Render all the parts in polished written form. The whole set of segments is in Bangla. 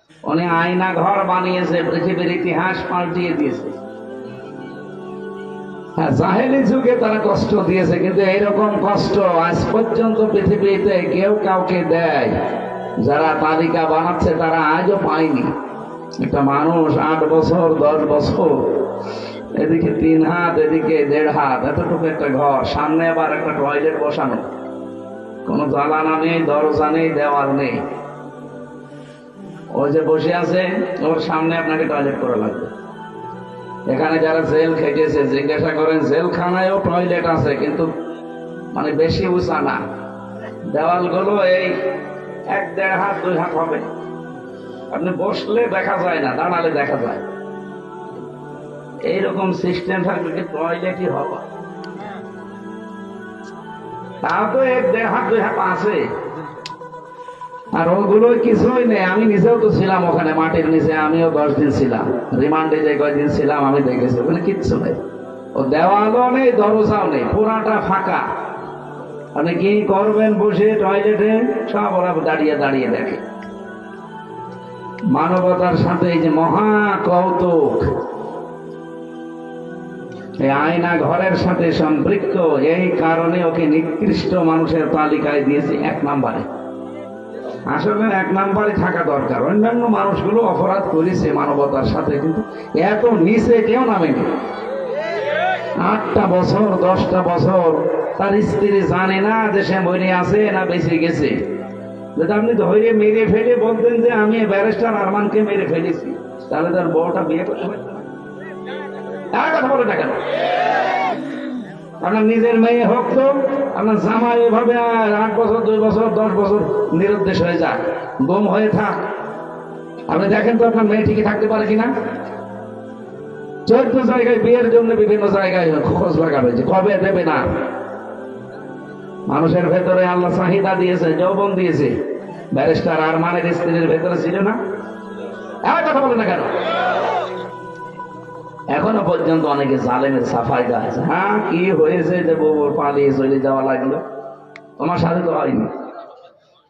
উনি আয়না ঘর বানিয়েছে, পৃথিবীর ইতিহাস পাল্টিয়ে দিয়েছে। হ্যাঁ, জাহেলি যুগে তারা কষ্ট দিয়েছে, কিন্তু এইরকম কষ্ট আজ পর্যন্ত পৃথিবীতে কেউ কাউকে দেয় যারা তালিকা বানাচ্ছে তারা আজও পায়নি। একটা মানুষ 8 বছর 10 বছর, এদিকে 3 হাত এদিকে 1.5 হাত, এতটুকু একটা ঘর, সামনে আবার একটা টয়লেট বসানো, কোনো জানালা নেই, দরজা নেই, দেওয়াল নেই। ও যে বসে আছে ওর সামনে আপনাকে টয়লেট করা লাগবে। এখানে যারা জেল খেটেছে জিজ্ঞাসা করেন, জেলখানায়ও টয়লেট আছে, কিন্তু মানে বেশি উঁচা না, দেওয়ালগুলো এই 1-1.5 হাত 2 হাত হবে। আপনি বসলে দেখা যায় না, দাঁড়ালে দেখা যায়। এইরকম সিস্টেম থাকবে কি টয়লেটই হওয়া, তা তো 1-1.5 হাত 2 হাত আছে। আর ওগুলো কিছুই নেই। আমি নিজেও তো ছিলাম ওখানে মাটির নিচে, আমিও 10 দিন ছিলাম রিমান্ডে, যে কয়দিন ছিলাম আমি দেখেছি ওখানে কিচ্ছু নেই। ও দেওয়ালও নেই, দরজাও নেই, পুরাটা ফাঁকা। আপনি কি করবেন বসে টয়লেটে? সব ওরা দাঁড়িয়ে দাঁড়িয়ে দেখে। মানবতার সাথে এই যে মহা কৌতুক, এই আয়না ঘরের সাথে সম্পৃক্ত, এই কারণে ওকে নিকৃষ্ট মানুষের তালিকায় দিয়েছি 1 নম্বরে। আসলে 1 নম্বরে থাকা দরকার। অন্যান্য মানুষগুলো অপরাধ করেছে মানবতার সাথে, কিন্তু এত নিচে কেউ নামেনি। 8টা বছর 10টা বছর তার স্ত্রী জানে না যে সে মরে আছে না বেঁচে গেছে। যদি আপনি ধরে মেরে ফেলে বলতেন যে আমি ব্যারিস্টার আরমানকে মেরে ফেলেছি, তাহলে তার বউটা বিয়ে করতে পারতেন না। তার কথা বলে না কেন? আপনার নিজের মেয়ে হোক তো, আপনার জামাই এভাবে 8 বছর 2 বছর 10 বছর নিরুদ্দেশ হয়ে যাক, গুম হয়ে থাক, আপনি দেখেন তো আপনার মেয়ে ঠিকই থাকতে পারে কিনা। 14 জায়গায় বিয়ের জন্য বিভিন্ন জায়গায় খোঁজ লাগাবে যে কবে দেবে না। মানুষের ভেতরে আল্লাহ চাহিদা দিয়েছে, যৌবন দিয়েছে। ব্যারিস্টার আরমানের স্ত্রীর ভেতরে ছিল না? এমন কথা বলে না কেন? এখনো পর্যন্ত অনেকে জালেমের সাফাই গাছে। হ্যাঁ, কি হয়েছে যে বউ পালিয়ে চলে যাওয়া লাগলো? তোমার সাথে তো হয়নি।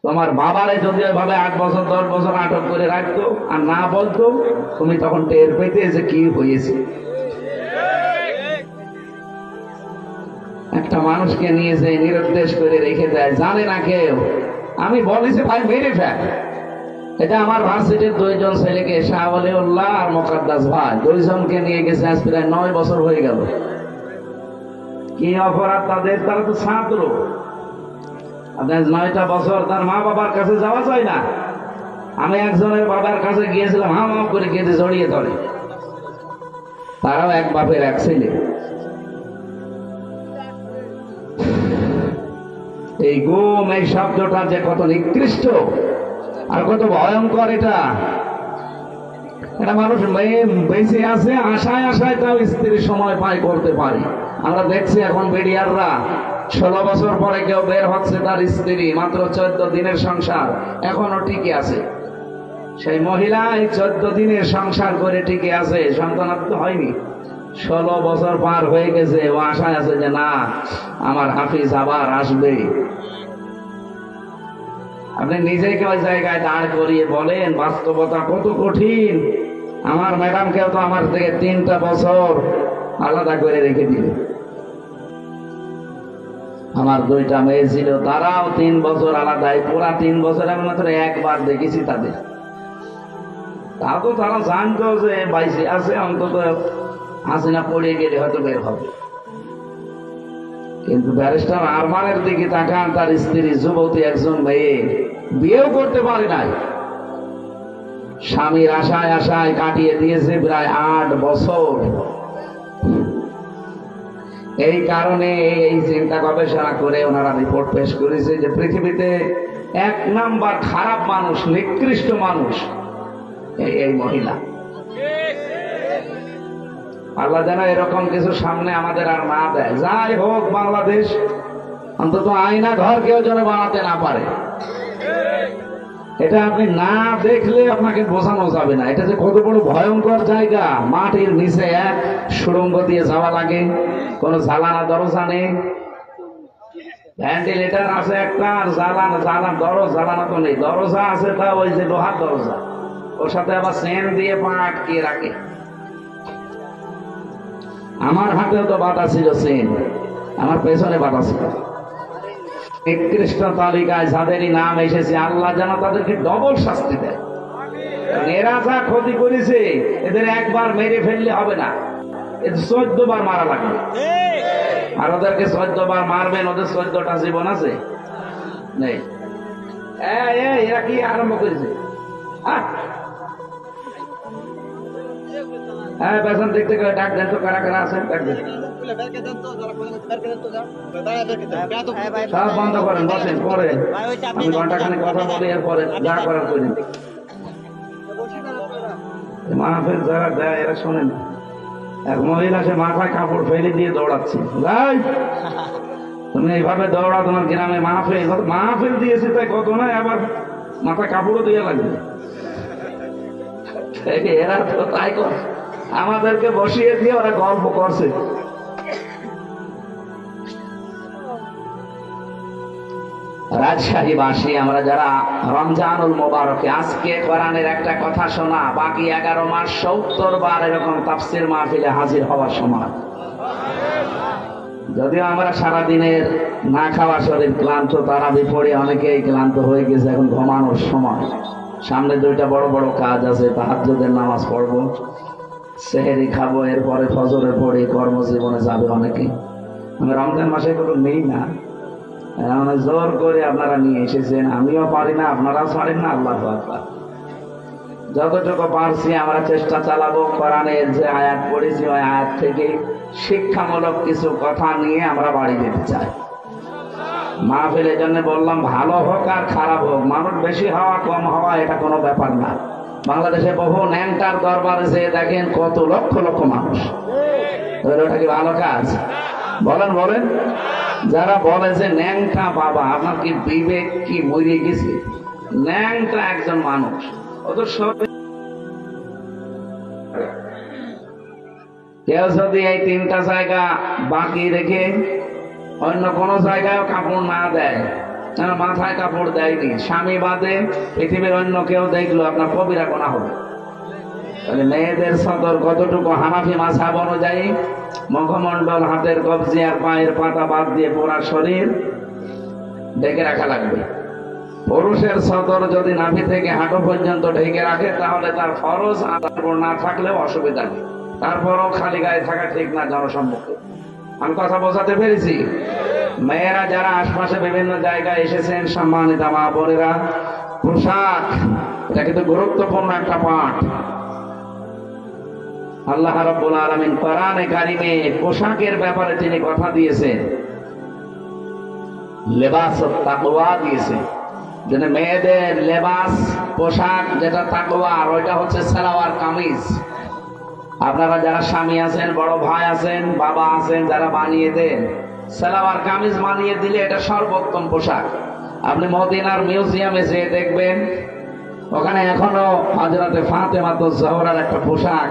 তোমার বাবারে যদি ওইভাবে 8 বছর 10 বছর আটক করে রাখতো আর না বলতো, তুমি তখন টের পেতে যে কি হয়েছে। একটা মানুষকে নিয়ে যে নিরুদ্দেশ করে রেখে দেয়, জানে না কেউ। আমি বলেছি ভাই মেরে ফেল। এটা আমার ভার্সিটির 2 জন ছেলেকে, শাহ ওলিউল্লাহ আর মোকাদ্দাস ভাই, 2 জনকে নিয়ে গেছে, আজ প্রায় 9 বছর হয়ে গেল। কি অপরাধ তাদের? তারা তো ছাত্র। আপনার 9টা বছর তার মা বাবার কাছে যাওয়া যায় না। আমি একজনের বাবার কাছে গিয়েছিলাম, হাম হাম করে কেঁদে জড়িয়ে ধরে। তারাও এক বাপের এক ছেলে। এই গুম, এই শব্দটা যে কত নিকৃষ্ট আর কত ভয়ঙ্কর! এটা মানুষ বেঁচে আছে আশায় আশায় তাও স্ত্রীর সময় পায় করতে পারে। আমরা দেখছি এখন বিডিআররা 16 বছর পরে কেউ বের হচ্ছে, তার স্ত্রী মাত্র 14 দিনের সংসার এখনো টিকে আছে। সেই মহিলা এই 14 দিনের সংসার করে টিকে আছে, সন্তানাত্ম হয়নি। 16 বছর পার হয়ে গেছে, ও আশায় আছে যে না, আমার হাফিজ আবার আসবে। আপনি নিজেকে ওই জায়গায় দাঁড় করিয়ে বলেন বাস্তবতা কত কঠিন। আমার ম্যাডামকেও তো আমার থেকে 3টা বছর আলাদা করে রেখে দিল। আমার 2টা মেয়ে ছিল, তারাও 3 বছর আলাদাই। পুরা 3 বছর আমি মাত্র একবার দেখেছি তাদের। তাও তো তারা জানতো যে বাইসে আছে, অন্তত হাসিনা পড়িয়ে গেলে হয়তো বের হবে। কিন্তু ব্যারিস্টার আরমানের দিকে তাকান, তার স্ত্রী যুবতী একজন মেয়ে, বিয়েও করতে পারে নাই। স্বামীর আশায় আশায় কাটিয়ে দিয়েছে প্রায় 8 বছর। এই কারণে এই চিন্তা গবেষণা করে ওনারা রিপোর্ট পেশ করেছে যে পৃথিবীতে 1 নাম্বার খারাপ মানুষ, নিকৃষ্ট মানুষ এই মহিলা। আল্লাহ যেন এরকম কিছু সামনে আমাদের আর না দেয়। যাই হোক, বাংলাদেশ অন্তত আয়না ঘর কেউ যেন বানাতে না পারে। এটা আপনি না দেখলে আপনাকে বোঝানো যাবে না, এটা যে কত বড় ভয়ঙ্কর জায়গা। মাটির নিচে এক সুড়ঙ্গ দিয়ে যাওয়া লাগে, কোন জ্বালানা দরজা নেই, ভেন্টিলেটর আছে একটা, আর জ্বালানা তো নেই। দরজা আছে, তা ওই যে লোহার দরজা, ওর সাথে আবার চেন দিয়ে পা আটকিয়ে রাখে। আমার হাতেও তো বাটা ছিল চেন, আমার পেছনে বাটা ছিল। নিকৃষ্ট তালিকায় যাদেরই নাম এসেছে আল্লাহ যেন তাদেরকে ডবল শাস্তি দেয়। এরা যা ক্ষতি করেছে এদের একবার মেরে ফেললে হবে না, এদের 14 বার মারা লাগবে। আর ওদেরকে 14 বার মারবেন, ওদের 14টা জীবন আছে নেই। এরা কি আরম্ভ করেছে? হ্যাঁ, পেছন দিক থেকে ডাক দেন তো, কারা কারা আছেন ডাক দেন। সব বন্ধ করেন, বসেন, পরে আমি ঘন্টাখানেক কথা বলি, এরপরে যা করার করেন। মাহফিল যারা দেয় এরা শোনেন। এক মহিলা সে মাথায় কাপড় ফেলে দিয়ে দৌড়াচ্ছে, তুমি এইভাবে দৌড়া, তোমার গ্রামে মাহফিল দিয়েছে তাই কত নয়, আবার মাথায় কাপড়ও দিয়ে লাগবে। এরা তো তাই কর, আমাদেরকে বসিয়ে দিয়ে ওরা গল্প করছে। রাজশাহীবাসী আমরা যারা রমজানুল মোবারকে আজকে কোরআনের একটা কথা শোনা, বাকি 11 মাস 70 বার এরকম তাফসীর মাহফিলে হাজির হওয়ার সময়। যদিও আমরা সারাদিনের না খাওয়া শরীর ক্লান্ত, তারাবি পড়ে অনেকেই ক্লান্ত হয়ে গেছে, এখন ঘুমানোর সময়। সামনে 2টা বড় বড় কাজ আছে, তাহাজ্জুদের নামাজ পড়বো, সেহরি খাবো, এরপরে ফজরে পড়ে কর্মজীবনে যাবে অনেকে। আমি রমজান মাসে এগুলো নেই না, জোর করে আপনারা নিয়ে এসেছেন, আমিও পারি না, আপনারাও পারেন না। আল্লাহু আকবার। যতটুকু পারছি আমরা চেষ্টা চালাবো, কোরআনের যে আয়াত পড়েছি ওই আয়াত থেকে শিক্ষামূলক কিছু কথা নিয়ে আমরা বাড়ি যেতে চাই। মাহফিলের জন্য বললাম, ভালো হোক আর খারাপ হোক, মানুষ বেশি হওয়া কম হওয়া এটা কোনো ব্যাপার না। বাংলাদেশে বহু ন্যাংটার দরবারে যেয়ে দেখেন কত লক্ষ লক্ষ মানুষ, ওটা কি ভালো কাজ? বলেন বলেন। যারা বলে যে ন্যাংটা বাবা, আপনার কি বিবেক কি মরে গেছে? ন্যাংটা একজন মানুষ, ওদের সব। কেউ যদি এই 3টা জায়গা বাকি রেখে অন্য কোন জায়গায় কাপড় না দেয়, মাথায় কাপড় দেয়নি, স্বামী বাদে পৃথিবীর অন্য কেউ দেখলো, আপনার কবিরা গোনা হবে। তাহলে মেয়েদের সদর কতটুকু? হানাফি মাযহাব অনুযায়ী মুখমণ্ডল, হাতের কবজি আর পায়ের পাতা বাদ দিয়ে পুরা শরীর ঢেকে রাখা লাগবে। পুরুষের সদর যদি নাভি থেকে হাঁটু পর্যন্ত ঢেকে রাখে তাহলে তার ফরজ আদায় না থাকলেও অসুবিধা নেই, তারপরও খালি গায়ে থাকা ঠিক না জনসম্মুখে। আমি কথা বোঝাতে পেরেছি? মেয়েরা যারা আশপাশে বিভিন্ন জায়গায় এসেছেন, সম্মানিত মা বোনেরা, পোশাক এটা কিন্তু গুরুত্বপূর্ণ একটা পাঠ। আল্লাহ রাব্বুল আলামিন কোরআনে কারিমে পোশাকের ব্যাপারে তিনি কথা দিয়েছেন, লেবাসুত তাকওয়া দিয়েছেন। যেন মেয়েদের লেবাস পোশাক যেটা তাকওয়া, আর ওইটা হচ্ছে সালোয়ার কামিজ। আপনারা যারা স্বামী আছেন, বড় ভাই আছেন, বাবা আছেন, যারা বানিয়ে দেন, সালোয়ার কামিজ বানিয়ে দিলে এটা সর্বোত্তম পোশাক। আপনি মদিনার মিউজিয়ামে যেয়ে দেখবেন, ওখানে এখনো হযরতে ফাতেমাতুজ জোহরার একটা পোশাক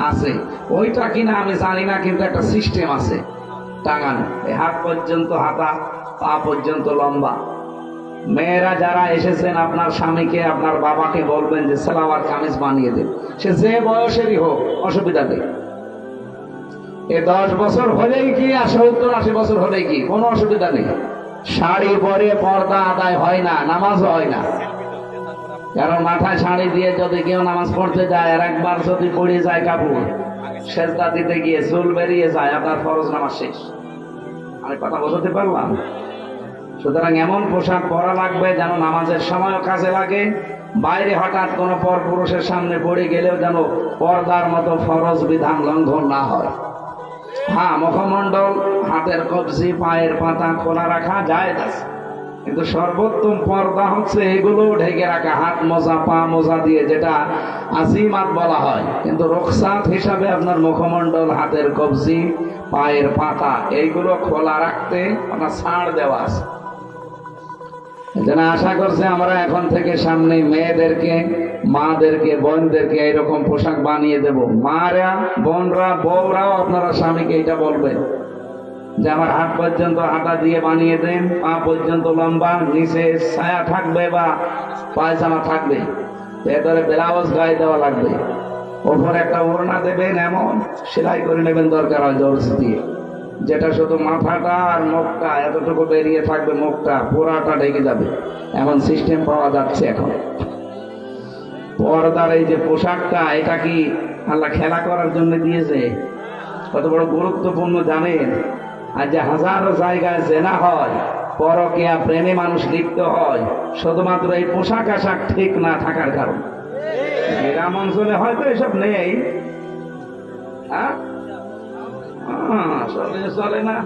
আছে। ওইটা কিনা আমি জানি না, কিন্তু একটা সিস্টেম আছে টাঙানো, এই হাত পর্যন্ত হাতা, পা পর্যন্ত লম্বা। মেয়েরা যারা এসেছেন, আপনার স্বামীকে, আপনার বাবাকে বলবেন যে সালোয়ার কামিজ বানিয়ে দেন, সে যে বয়সেরই হোক, অসুবিধা নেই। 10 বছর হলেই কি আর 70-80 বছর হলেই কি, কোনো অসুবিধা নেই। শাড়ি পরে পর্দা আদায় হয় না, নামাজ হয় না। কারণ মাথায় শাড়ি দিয়ে যদি কেউ নামাজ পড়তে যায় আর একবার যদি পড়ে যায় কাপড়, সেজদা দিতে গিয়ে চুল বেরিয়ে যায়, আপনার ফরজ নামাজ শেষ। আমি কথা বোঝাতে পারলাম? সুতরাং এমন পোশাক পরা লাগবে যেন নামাজের সময়ও কাজে লাগে, বাইরে হঠাৎ কোনো পরপুরুষের সামনে পড়ে গেলেও যেন পর্দার মতো ফরজ বিধান লঙ্ঘন না হয়। হ্যাঁ, মুখমণ্ডল, হাতের কবজি, পায়ের পাতা খোলা রাখা যায়, কিন্তু সর্বোত্তম পর্দা হচ্ছে এগুলো ঢেকে রাখা, হাত মোজা, পা মোজা দিয়ে, যেটা আজিমাত বলা হয়। কিন্তু রুখসাত হিসাবে আপনার মুখমণ্ডল, হাতের কবজি, পায়ের পাতা এইগুলো খোলা রাখতে আপনার ছাড় দেওয়া আছে। এজন্য আশা করছি আমরা এখন থেকে সামনে মেয়েদেরকে, মাদেরকে, বোনদেরকে এইরকম পোশাক বানিয়ে দেব। মারা, বোনরা, বউরাও আপনারা স্বামীকে এটা বলবেন যে আমার হাত পর্যন্ত হাতা দিয়ে বানিয়ে দেন, পা পর্যন্ত লম্বা, নিচে ছায়া থাকবে বা পায়জামা থাকবে। ভেতরে ব্লাউজ গায়ে দেওয়া লাগবে, ওপরে একটা ওড়না দেবেন, এমন সেলাই করে নেবেন দরকার হয় দর্জি দিয়ে, যেটা শুধু মাথাটা আর মুখটা এতটুকু বেরিয়ে থাকবে, মুখটা পুরাটা ঢেকে যাবে। এমন সিস্টেম পাওয়া যাচ্ছে এখন। পর্দার এই যে পোশাকটা, এটা কি আল্লাহ খেলা করার জন্য দিয়েছে? কত বড় গুরুত্বপূর্ণ জানেন? আর যে হাজারো জায়গায় জেনা হয়, পরকীয়া প্রেমে মানুষ লিপ্ত হয়, শুধুমাত্র এই পোশাক আশাক ঠিক না থাকার কারণে। গ্রাম অঞ্চলে হয়তো এসব নেই, চলে না।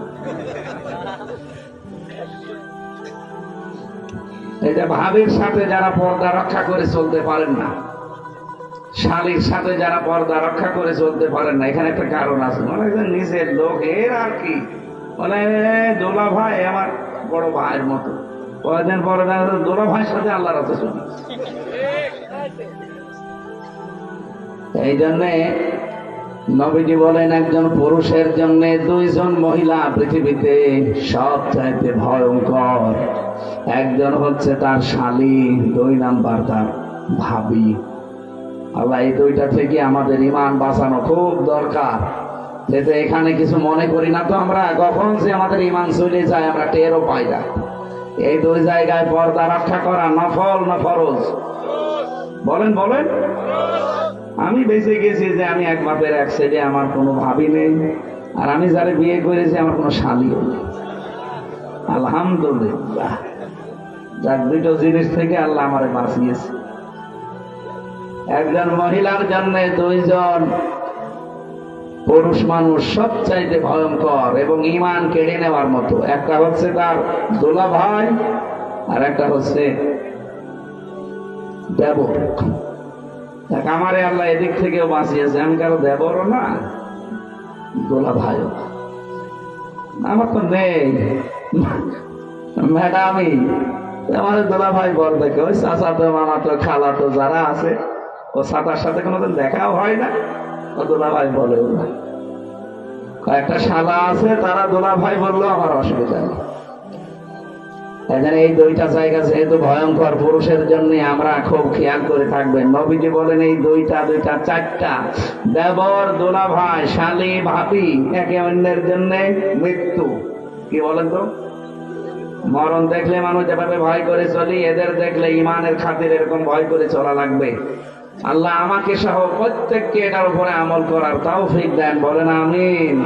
এই যে ভাবির সাথে যারা পর্দা রক্ষা করে চলতে পারেন না, শালীর সাথে যারা পর্দা রক্ষা করে চলতে পারেন না, এখানে একটা কারণ আছে। মনে হয় নিজের লোক, এর আর কি, মানে দোলা ভাই আমার বড় ভাইয়ের মতো, কয়েকদিন পরে দোলা ভাইয়ের সাথে আল্লাহর রাতে চলে। এই জন্যে নবীজি বলেন, একজন পুরুষের জন্য দুইজন মহিলা পৃথিবীতে সবচাইতে ভয়ঙ্কর। একজন হচ্ছে তার শালী, 2 নাম্বার তার ভাবি। আল্লাহ এই দুইটা থেকে আমাদের ঈমান বাঁচানো খুব দরকার। যেতে এখানে কিছু মনে করি না তো আমরা, কখন যে আমাদের ঈমান চলে যায় আমরা টেরও পাই না। এই 2 জায়গায় পর্দা রক্ষা করা নফল না ফরজ? বলেন বলেন। আমি বেঁচে গেছি যে আমি এক বাপের এক ছেলে, আমার কোনো ভাবি নেই, আর আমি যারা বিয়ে করেছি আমার কোনো শালীও নেই, আলহামদুলিল্লাহ। যার 2টো জিনিস থেকে আল্লাহ আমারে বাঁচিয়েছে। একজন মহিলার জন্য 2জন পুরুষ মানুষ সবচাইতে ভয়ঙ্কর এবং ঈমান কেড়ে নেওয়ার মতো। একটা হচ্ছে তার দোলা ভাই, আর একটা হচ্ছে দেবর। আমারে আল্লাহ এদিক থেকেও বাঁচিয়েছে, আমি কারো দেবরও না, দোলা ভাইও। আমার তো নেই ম্যাডামই, আমার দোলা ভাই বলবে, ওই চাচা তো মামা তো খালা তো যারা আছে, ও চাচার সাথে কোনোদিন দেখাও হয় না, ও দোলা ভাই বলে। কয়েকটা শালা আছে, তারা দোলা ভাই বললো আমার অসুবিধা নেই। এখানে এই 2টা জায়গা যেহেতু ভয়ঙ্কর পুরুষের জন্য, আমরা খুব খেয়াল করে থাকবেন। নবীজি বলেন এই 2টা 4টা দেবর, দোলা ভাই, শালী, ভাবি, একে অন্যের জন্য মৃত্যু। কি বলেন তো? মরণ দেখলে মানুষ যেভাবে ভয় করে চলি, এদের দেখলে ঈমানের খাতির এরকম ভয় করে চলা লাগবে। আল্লাহ আমাকে সহ প্রত্যেককে এটার উপরে আমল করার তৌফিক দেন, বলেন আমিন।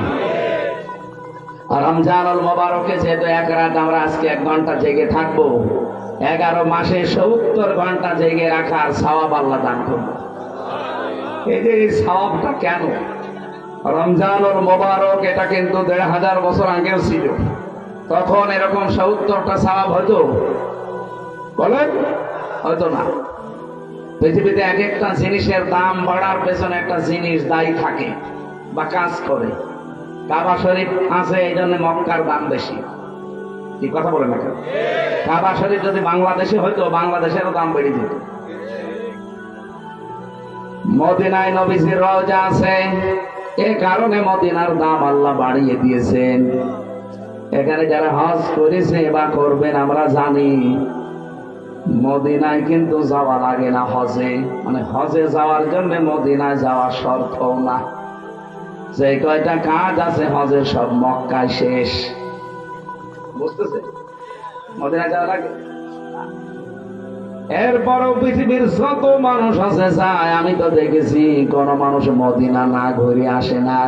রমজানুল মুবারকে যেহেতু 1 রাত আমরা আজকে 1 ঘন্টা জেগে থাকবো, 11 মাসে 70 ঘন্টা জেগে রাখার সওয়াব আল্লাহ দান করবে। এই যে সওয়াবটা কেন? রমজানুল মুবারক এটা কিন্তু 1500 বছর আগেও ছিল, তখন এরকম 70টা সওয়াব হতো? বলেন, হয়তো না। পৃথিবীতে এক একটা জিনিসের দাম বাড়ার পেছনে একটা জিনিস দায়ী থাকে বা কাজ করে। কাবা শরীফ আছে, এই জন্য মক্কার দাম বেশি। কি কথা বলে না? কাবা শরীফ যদি বাংলাদেশে হয়তো বাংলাদেশেরও দাম বেড়ে যেত। মদিনায় নবীজির রওজা আছে, এ কারণে মদিনার দাম আল্লাহ বাড়িয়ে দিয়েছেন। এখানে যারা হজ করেছে বা করবেন আমরা জানি, মদিনায় কিন্তু যাওয়া লাগে না হজে, মানে হজে যাওয়ার জন্য মদিনায় যাওয়া শর্ত না। যে কয়টা কাজ আছে হজের সব মক্কায় শেষ, বুঝতেছে? মদিনায় যাওয়া লাগে। এরপরও পৃথিবীর যত মানুষ আছে যায়, আমি তো দেখেছি কোন মানুষ মদিনা না ঘুরে আসে না।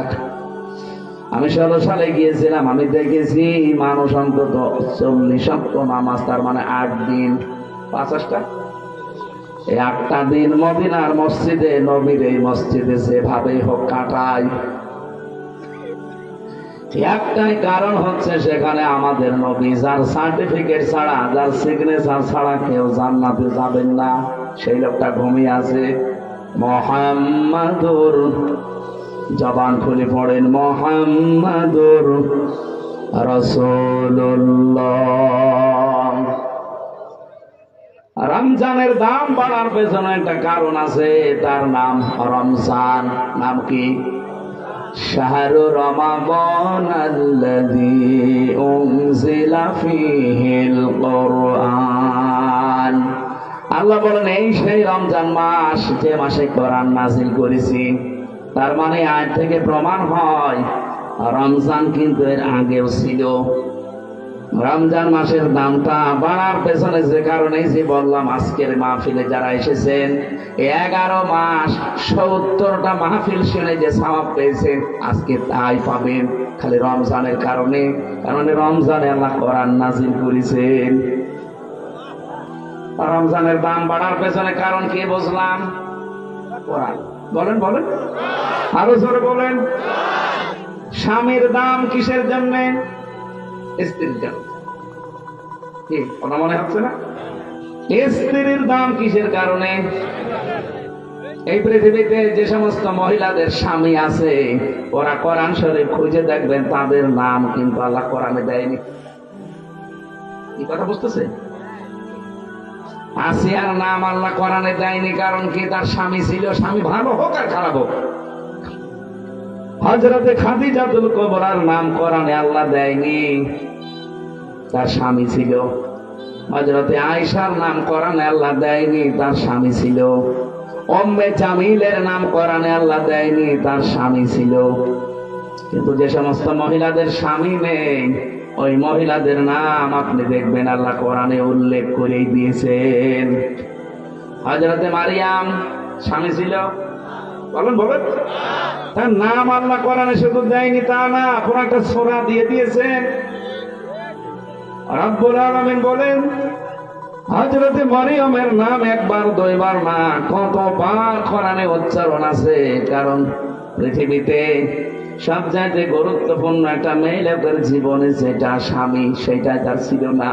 আমি 16 সালে গিয়েছিলাম, আমি দেখেছি মানুষ অন্তত 40 ওয়াক্ত নামাজ, তার মানে 8 দিন 50টা, এই 8টা দিন মদিনার মসজিদে, নবীর এই মসজিদে যেভাবেই হোক কাটায়। একটাই কারণ হচ্ছে সেখানে আমাদের নবী, যার সার্টিফিকেট ছাড়া, যার সিগনেচার ছাড়া কেউ জান্নাতে যাবেন না, সেই লোকটা ঘুমিয়ে আছে। মুহাম্মাদুর, জবান খুলে পড়েন, মুহাম্মাদুর রাসূলুল্লাহ। রমজানের দাম বাড়ার পেছনে একটা কারণ আছে, তার নাম রমজান। নাম কি? শাহরু রমাদান আল্লাযী উনজিলা ফীহিল কুরআন। আল্লাহ বলেন এই সেই রমজান মাস যে মাসে কোরআন নাজিল করেছি। তার মানে আজ থেকে প্রমাণ হয় রমজান কিন্তু এর আগেও ছিল। রমজান মাসের দামটা বাড়ার পেছনে যে কারণে যে বললাম, আজকের মাহফিলে যারা এসেছেন 11 মাস 70টা মাহফিল শুনে যে সওয়াব পেয়েছেন, আজকে তাই পাবেন খালি রমজানের কারণে। কারণ রমজানে আল্লাহ কোরআন নাজিল করেছেন। রমজানের দাম বাড়ার পেছনে কারণ কি বুঝলাম? কোরআন। বলেন বলেন, আরো জোরে বলেন। স্বামীর দাম কিসের জন্য? স্ত্রীর জন্য। কি কথা মনে হচ্ছে না? স্ত্রীর দাম কিসের কারণে? এই পৃথিবীতে যে সমস্ত মহিলাদের স্বামী আছে, ওরা কোরআন শরীফ খুঁজে দেখবেন তাদের নাম কিন্তু আল্লাহ কোরআনে দেয়নি। কি কথা বুঝতেছে? আসিয়ার নাম আল্লাহ কোরআনে দেয়নি। কারণ কি? তার স্বামী ছিল। স্বামী ভালো হোক আর খারাপ হোক। হযরতে খাদিজাতুল কুবরার নাম কোরআনে আল্লাহ দেয়নি, তার স্বামী ছিল। হযরতে আয়েশার নাম কোরআনে আল্লাহ দেয়নি, তার স্বামী ছিল। উম্মে জামিলের নাম কোরআনে আল্লাহ দেয়নি, তার স্বামী ছিল। কিন্তু যে সমস্ত মহিলাদের স্বামী নেই, ওই মহিলাদের নাম আপনি দেখবেন আল্লাহ কোরআনে উল্লেখ করেই দিয়েছেন। হযরতে মারিয়াম স্বামী ছিল। বলেন বলেন। তার নাম আল্লাহ কোরআনে শুধু দেয়নি তা না, পুরো একটা সূরা দিয়ে দিয়েছেন। রব্বুল আলামিন বলেন হযরতে মরিয়মের নাম একবার দুইবার না, কতবার কোরআনে উচ্চারণ আছে। কারণ পৃথিবীতে সবচাইতে গুরুত্বপূর্ণ একটা মেয়ে লোকের জীবনে যেটা স্বামী, সেটা তার ছিল না।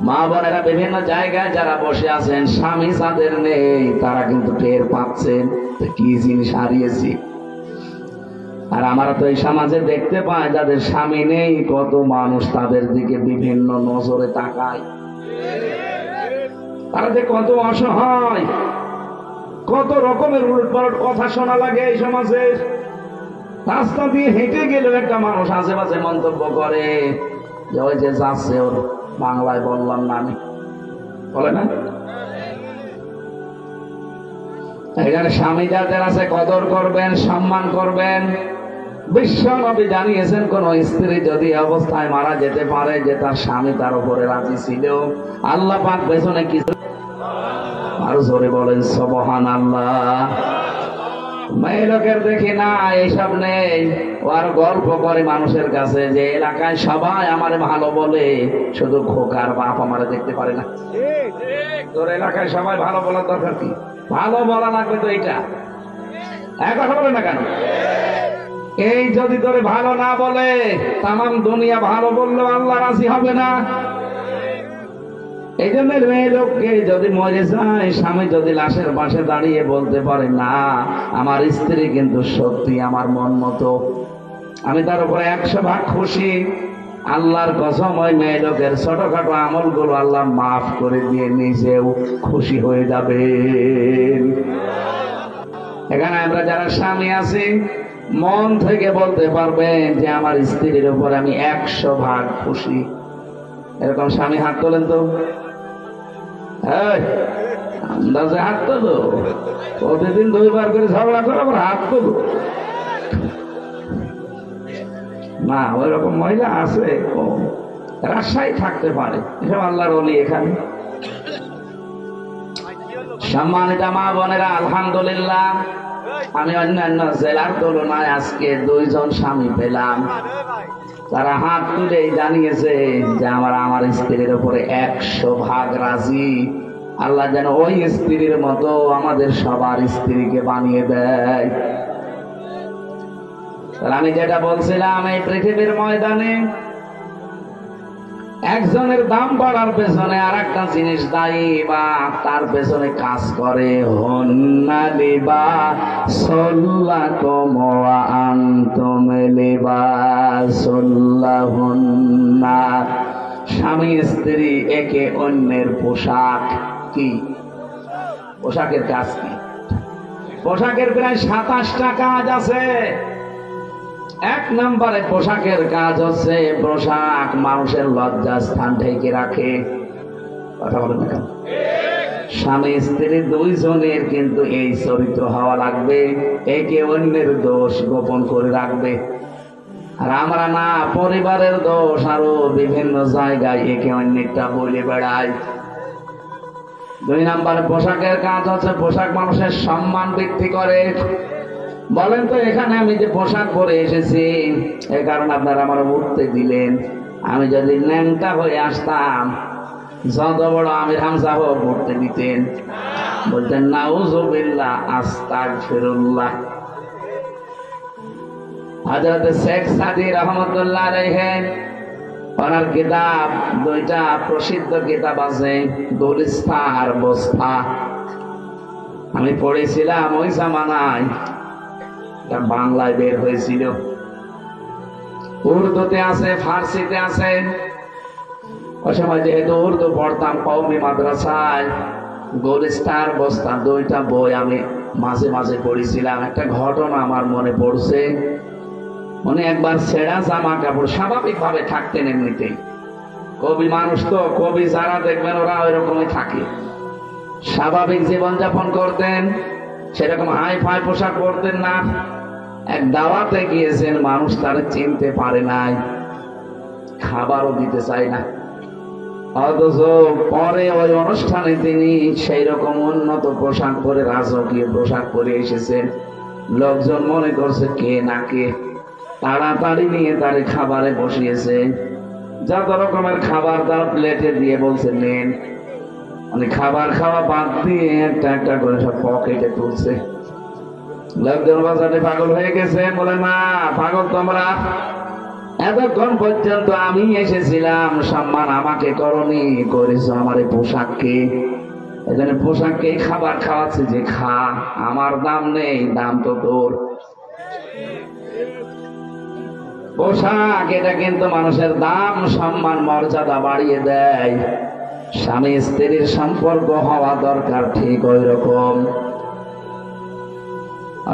মা বোনেরা বিভিন্ন জায়গায় যারা বসে আছেন, স্বামী যাদের নেই তারা কিন্তু টের পাচ্ছেন কি জিনিস হারিয়েছি। আর আমরা তো এই সমাজে দেখতে পাই যাদের স্বামী নেই, কত মানুষ তাদের দিকে বিভিন্ন নজরে তাকায়। তারা যে কত অসহায়, কত রকমের উলটপালট কথা শোনা লাগে এই সমাজে। রাস্তা দিয়ে হেঁটে গেলেও একটা মানুষ আশেপাশে মন্তব্য করে যে ওই যে যাচ্ছে, ওর বাংলায় বললাম না আমি, বলে না? এখানে স্বামী যাদের আছে কদর করবেন, সম্মান করবেন। বিশ্ব নবী জানিয়েছেন কোন স্ত্রী যদি অবস্থায় মারা যেতে পারে যে তার স্বামী তার উপরে রাজি ছিল, আল্লাহ পাক পেছনে কিছু আরো জোরে বলেন সুবহানাল্লাহ। মেয়ে লোকের দেখি না এইসব নেই, ও আর গল্প করে মানুষের কাছে যে এলাকায় সবাই আমারে ভালো বলে, শুধু খোকার বাপ আমারে দেখতে পারে না। তোর এলাকায় সবাই ভালো বলার দরকার কি? ভালো বলা লাগবে তো এইটা। এক কথা বলে না কেন? এই যদি তোরে ভালো না বলে, তামাম দুনিয়া ভালো বললেও আল্লাহ রাজি হবে না। এই জন্য মেয়ে লোককে যদি মরে যায়, স্বামী যদি লাশের পাশে দাঁড়িয়ে বলতে পারে না আমার স্ত্রী কিন্তু সত্যি আমার মন মতো, আমি তার উপরে 100 ভাগ খুশি, আল্লাহর কসম ওই মেয়ে লোকের ছোটখাটো আমলগুলো আল্লাহ মাফ করে দিয়ে নিজেও খুশি হয়ে যাবে। এখানে আমরা যারা স্বামী আছি মন থেকে বলতে পারবেন যে আমার স্ত্রীর উপর আমি 100 ভাগ খুশি। এরকম স্বামী হাত তোলেন তো, আন্দাজে হাত তোলো। প্রতিদিন 2 বার করে ঝগড়া করে আবার হাত তোলো না। ওই রকম মহিলা আছে, রাজশাহী থাকতে পারে, এসব আল্লাহর ওলি। এখানে সম্মানিত মা বোনেরা, আলহামদুলিল্লাহ আমি অন্যান্য জেলার তুলনায় আজকে 2 জন স্বামী পেলাম। তারা হাত তুলে জানিয়েছে যে আমার স্ত্রীর উপরে 100 ভাগ রাজি। আল্লাহ যেন ওই স্ত্রীর মতো আমাদের সবার স্ত্রীকে বানিয়ে দেয়। আমি যেটা বলছিলাম, এই পৃথিবীর ময়দানে একজনের দাম বাড়ার পেছনে আর একটা জিনিস দায়ী বা তার পেছনে কাজ করে। হন্না লিবা সল্লাকুম ওয়া আনতুম লিবাসুল্লাহুন্না। স্বামী স্ত্রী একে অন্যের পোশাক। কি পোশাকের কাজ? কি পোশাকের প্রায় 27টা কাজ আছে। 1 নম্বরে পোশাকের কাজ হচ্ছে পোশাক মানুষের লজ্জাস্থান ঢেকে রাখে। কথা বলেন না কেন? স্বামী স্ত্রী দুইজনের কিন্তু এই চরিত্র হওয়া লাগবে, একে অন্যের দোষ গোপন করে রাখবে। আর আমরা না, পরিবারের দোষ আরো বিভিন্ন জায়গায় একে অন্যটা বলে বেড়াই। 2 নাম্বার পোশাকের কাজ হচ্ছে পোশাক মানুষের সম্মান বৃদ্ধি করে। বলেন তো, এখানে আমি যে পোশাক পরে এসেছি এই কারণে আপনারা আমার উঠতে দিলেন। আমি যদি ন্যাংটা হয়ে আসতাম, যত বড় আমির হামজা হোক উঠতে দিতেন? বলতেন নাউজুবিল্লাহ, আস্তাগফিরুল্লাহ। হযরত শেখ সাদী রহমাতুল্লাহ আলাইহি, ওনার কিতাব 2টা প্রসিদ্ধ কিতাব আছে, গুলিস্তা আর বস্তা। আমি পড়েছিলাম ওই জামানায়, এটা বাংলায় বের হয়েছিল, উর্দুতে আছে, ফার্সিতে আছে। ওই সময় যেহেতু উর্দু পড়তাম কওমি মাদ্রাসায়, গুলিস্তা আর বস্তা 2টা বই আমি মাঝে মাঝে পড়েছিলাম। একটা ঘটনা আমার মনে পড়ছে। উনি একবার ছেঁড়া জামা কাপড়, স্বাভাবিক ভাবে থাকতেন এমনিতেই, কবি মানুষ তো, কবি যারা দেখবেন ওরা ওই রকমই থাকে, স্বাভাবিক জীবনযাপন করতেন, সেরকম হাই ফাই পোশাক পরতেন না। এক দাওয়াতে গিয়েছেন, মানুষ তারা চিনতে পারে নাই, খাবারও দিতে চায় না, অথচ পরে ওই অনুষ্ঠানে তিনি সেই রকম উন্নত পোশাক পরে, রাজকীয় পোশাক পরে এসেছেন। লোকজন মনে করছে কে না কে, তাড়াতাড়ি নিয়ে তার খাবারে বসিয়েছে। যত রকমের খাবার তার প্লেটে দিয়ে বলছে নেন। মানে খাবার খাওয়া বাদ দিয়ে একটা একটা করে সব পকেটে তুলছে। লোকজন বাজারে পাগল হয়ে গেছে, বলে না পাগল তোমরা, এতক্ষণ পর্যন্ত আমি এসেছিলাম, সম্মান আমাকে করনি, করেছ আমার এই পোশাককে। এখানে পোশাককে খাবার খাওয়াচ্ছে, যে খা, আমার দাম নেই, দাম তো তোর। পোশাক এটা কিন্তু মানুষের দাম, সম্মান, মর্যাদা বাড়িয়ে দেয়। স্বামী স্ত্রীর সম্পর্ক হওয়া দরকার ঠিক ওই রকম।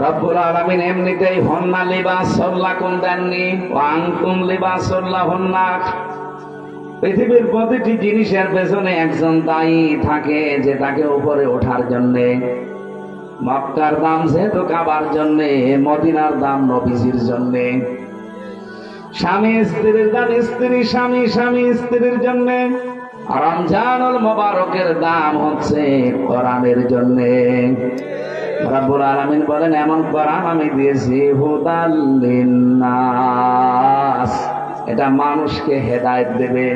রব্বুল আলামিন এমনিতেই হুন্না লিবাসুল লাকুম দেননি, ওয়া আনতুম লিবাসুল লাহুন্না। পৃথিবীর প্রতিটি জিনিসের পেছনে একজন দায়ী থাকে, যে তাকে উপরে ওঠার জন্যে। মক্কার দাম যেহেতু কাবার জন্যে, মদিনার দাম নবীজির জন্যে। স্বামী স্ত্রীর দাম স্ত্রী স্বামী, স্বামী স্ত্রীর জন্যে। রমজানুল মুবারকের দাম হচ্ছে কোরআনের জন্যে। রব্বুল আলামিন বলেন, এমন কোরআন আমি দিয়েছি হুদাল লিন্নাস, এটা মানুষকে হেদায়েত দেবে।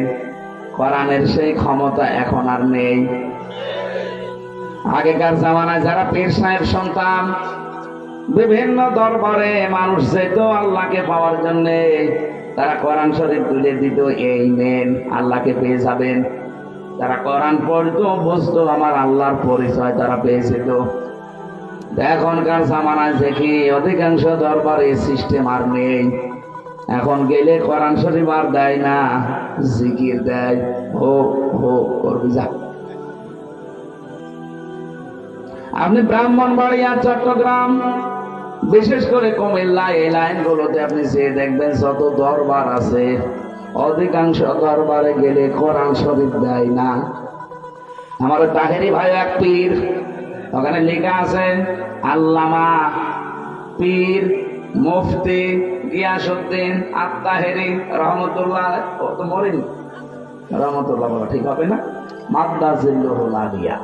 কোরআনের সেই ক্ষমতা এখন আর নেই। আগেকার জামানায় যারা পীর সাহেব সন্তান, বিভিন্ন দরবারে মানুষ যেত আল্লাহকে পাওয়ার জন্য, তারা কোরআন শরীফ তুলে দিত, এই নেন আল্লাহকে পেয়ে যাবেন। তারা কোরআন পড়তো, বুঝতো আমার আল্লাহর পরিচয় তারা পেয়ে যেত। এখনকার জামানায় দেখি অধিকাংশ দরবারে সিস্টেম আর নেই। এখন গেলে কোরআন শরীফ আর দেয় না, জিকির দেয়, হো হো করবি যা। আপনি ব্রাহ্মণবাড়িয়া, চট্টগ্রাম, বিশেষ করে কুমিল্লা, এই লাইনগুলোতে আপনি যে দেখবেন যত দরবার আছে, অধিকাংশ দরবারে গেলে কোরআন শরীফ দেয় না। আমার তাহেরি ভাই এক পীর, ওখানে লেখা আছে আল্লামা পীর মুফতি গিয়াসউদ্দিন আত-তাহেরি রহমতুল্লাহ, ও তো মরেনি, রহমতুল্লাহ বলা ঠিক হবে না, মাদ্দাজিল্লুহুল আলিয়া।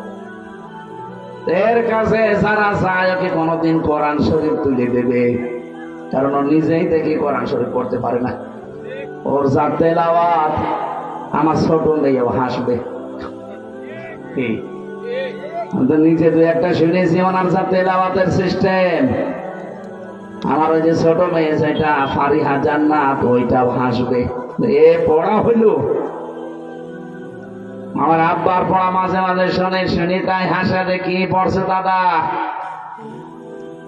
এর কাছে যারা যায় ওকে কোনোদিন কোরআন শরীফ তুলে দেবে, কারণ ও নিজেই দেখি কোরআন শরীফ পড়তে পারে না। ওর যা তেলাওয়াত, আমার ছোট মেয়েও হাসবে। কি আমি তো নিজে 2-1টা শুনেছি ওনার যা তেলাওয়াতের সিস্টেম। আমার ওই যে ছোট মেয়ে যেটা ফারিহা জান্নাত, ওইটাও হাসবে। এ পড়া হইল, আমার আব্বার পড়া মাঝে মাঝে শুনি তাই হাসা, কি পড়ছে দাদা?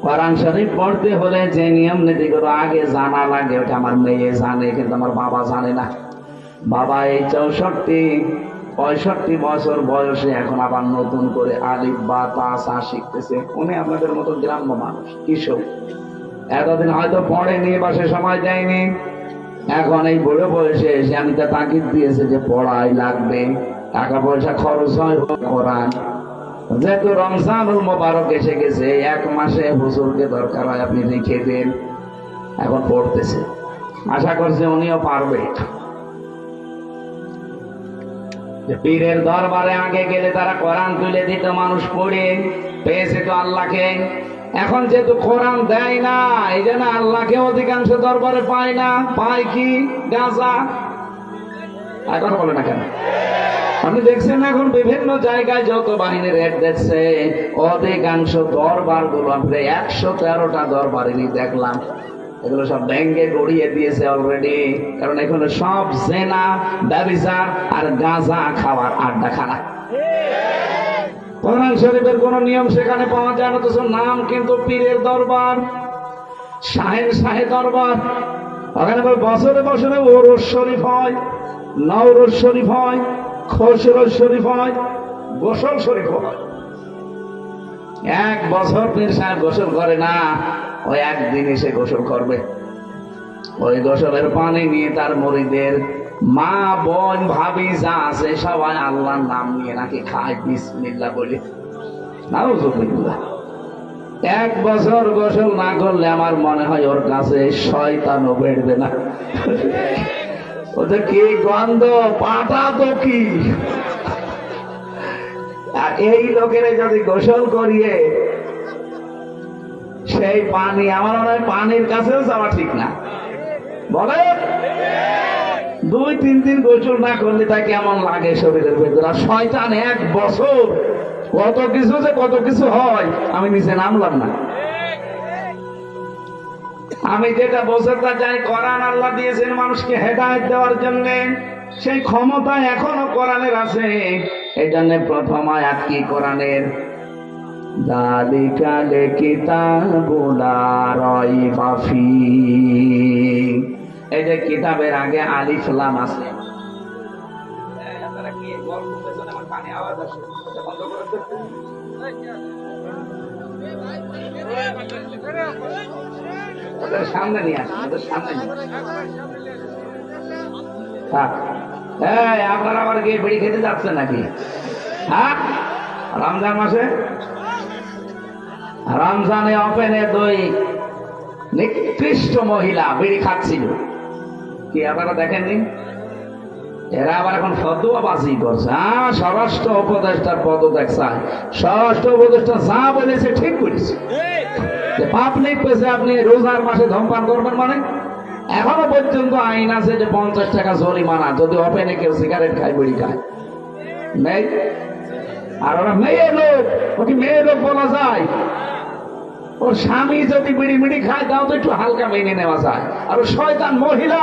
কোরআন শরীফ পড়তে হলে যে নিয়ম নীতি গুলো আগে জানা লাগে, ওটা আমার মেয়ে জানে, কিন্তু আমার বাবা জানে না। বাবা এই 64-65 বছর বয়সে এখন আবার নতুন করে আলিফ বা তা সা শিখতেছে। উনি আপনাদের মতো গ্রাম্য মানুষ, কৃষক, এতদিন হয়তো পড়েনি বা সে সময় দেয়নি। এখন এই বুড়ো বয়সে এসে আমি তা তাকিদ দিয়েছে যে পড়াই লাগবে। টাকা পয়সা খরচ হয় কোরআন। যেহেতু রমজানুল মোবারক এসে গেছে, এক মাসে হুজুরকে দরকার হয় আপনি লিখে দেন, এখন পড়তেছে, আশা করছে উনিও পারবে। পীরের দরবারে আগে গেলে তারা কোরআন তুলে দিত, মানুষ পড়ে পেয়েছে তো আল্লাহকে। এখন যেহেতু কোরআন দেয় না, এই জন্য আল্লাহকে অধিকাংশ দরবারে পায় না, পায় কি? গাঁজা। এখন বলে না কেন? আপনি দেখছেন এখন বিভিন্ন জায়গায় যত বাহিনীর রেড দেখছে, অধিকাংশ দরবার গুলো আপনি 113টা দরবারেরই দেখলাম, এগুলো সব ব্যাংকে গড়িয়ে দিয়েছে অলরেডি। কারণ এখানে সব জেনা, ব্যভিচার আর গাঁজা খাওয়ার আড্ডাখানা। কোরআন শরীফের কোন নিয়ম সেখানে পাওয়া যায় না, তো নাম কিন্তু পীরের দরবার, শাহে দরবার। ওখানে বছরে বছরে ওরস শরীফ হয়, নওরোজ শরীফ হয়, খসরোজ শরীফ হয়, গোসল শরীফ হয়। এক বছর পীর সাহেব গোসল করে না, ওই একদিন এসে গোসল করবে। ওই গোসলের পানি নিয়ে তার মুরিদের মা, বোন, ভাবি যা আছে সবাই আল্লাহর নাম নিয়ে নাকি খায়, বিসমিল্লাহ বলে। নাউযুবিল্লাহ। এক বছর গোসল না করলে আমার মনে হয় ওর কাছে শয়তানও বেরবে না। ওদের কি গন্ধ, পাটা তো কি। আর এই লোকের যদি গোসল করিয়ে সেই পানি, আমার মনে হয় পানির কাছেও যাওয়া ঠিক না। বলে 2-3 দিন গোসল না করলে তা কেমন লাগে শরীরের ভেতর। আর শয়তান এক বছর কত কিছু হয়, আমি নিচে নামলাম না। আমি যেটা বোঝাতে চাই, কোরআন আল্লাহ দিয়েছেন মানুষকে হেদায়েত দেওয়ার জন্য, সেই ক্ষমতা এখনো কোরআনের আছে। এই জন্য প্রথম আয়াত কি কোরআনের? যালিকাল কিতাবু লা রাইবা ফীহি। এই যে কিতাবের আগে আলিফ লাম আছে। আপনারা কি গল্প পেছনে আমার কানে আওয়াজ আসে? বন্ধ করে দেন। সামনে নিয়ে আসেন, সামনে নিয়ে। আপনারা আবার গিয়ে বিড়ি খেতে যাচ্ছেন নাকি? হ্যাঁ, রমজান মাসে, রমজানে ওপেনে 2 নিকৃষ্ট মহিলা বিড়ি খাচ্ছিল। কি আপনারা দেখেননি? এরা আবার এখন ফতোয়াবাজি করছে। স্বরাষ্ট্র উপদেষ্টার পদত্যাগ চায়। স্বরাষ্ট্র উপদেষ্টা যা বলেছে ঠিক করেছে। পাপ লিখতেছে আপনি রোজার মাসে ধূমপান করবেন, মানে এখনো পর্যন্ত আইন আছে যে 50 টাকা জরিমানা যদি ওপেনে কেউ সিগারেট খায়, বিড়ি খায়। নেই। আর ওরা মেয়ে লোক, ওকে মেয়ে লোক বলা যায়। ওর স্বামী যদি বিড়ি মিড়ি খায় তাও তো একটু হালকা মেনে নেওয়া যায়। আর ও শয়তান মহিলা,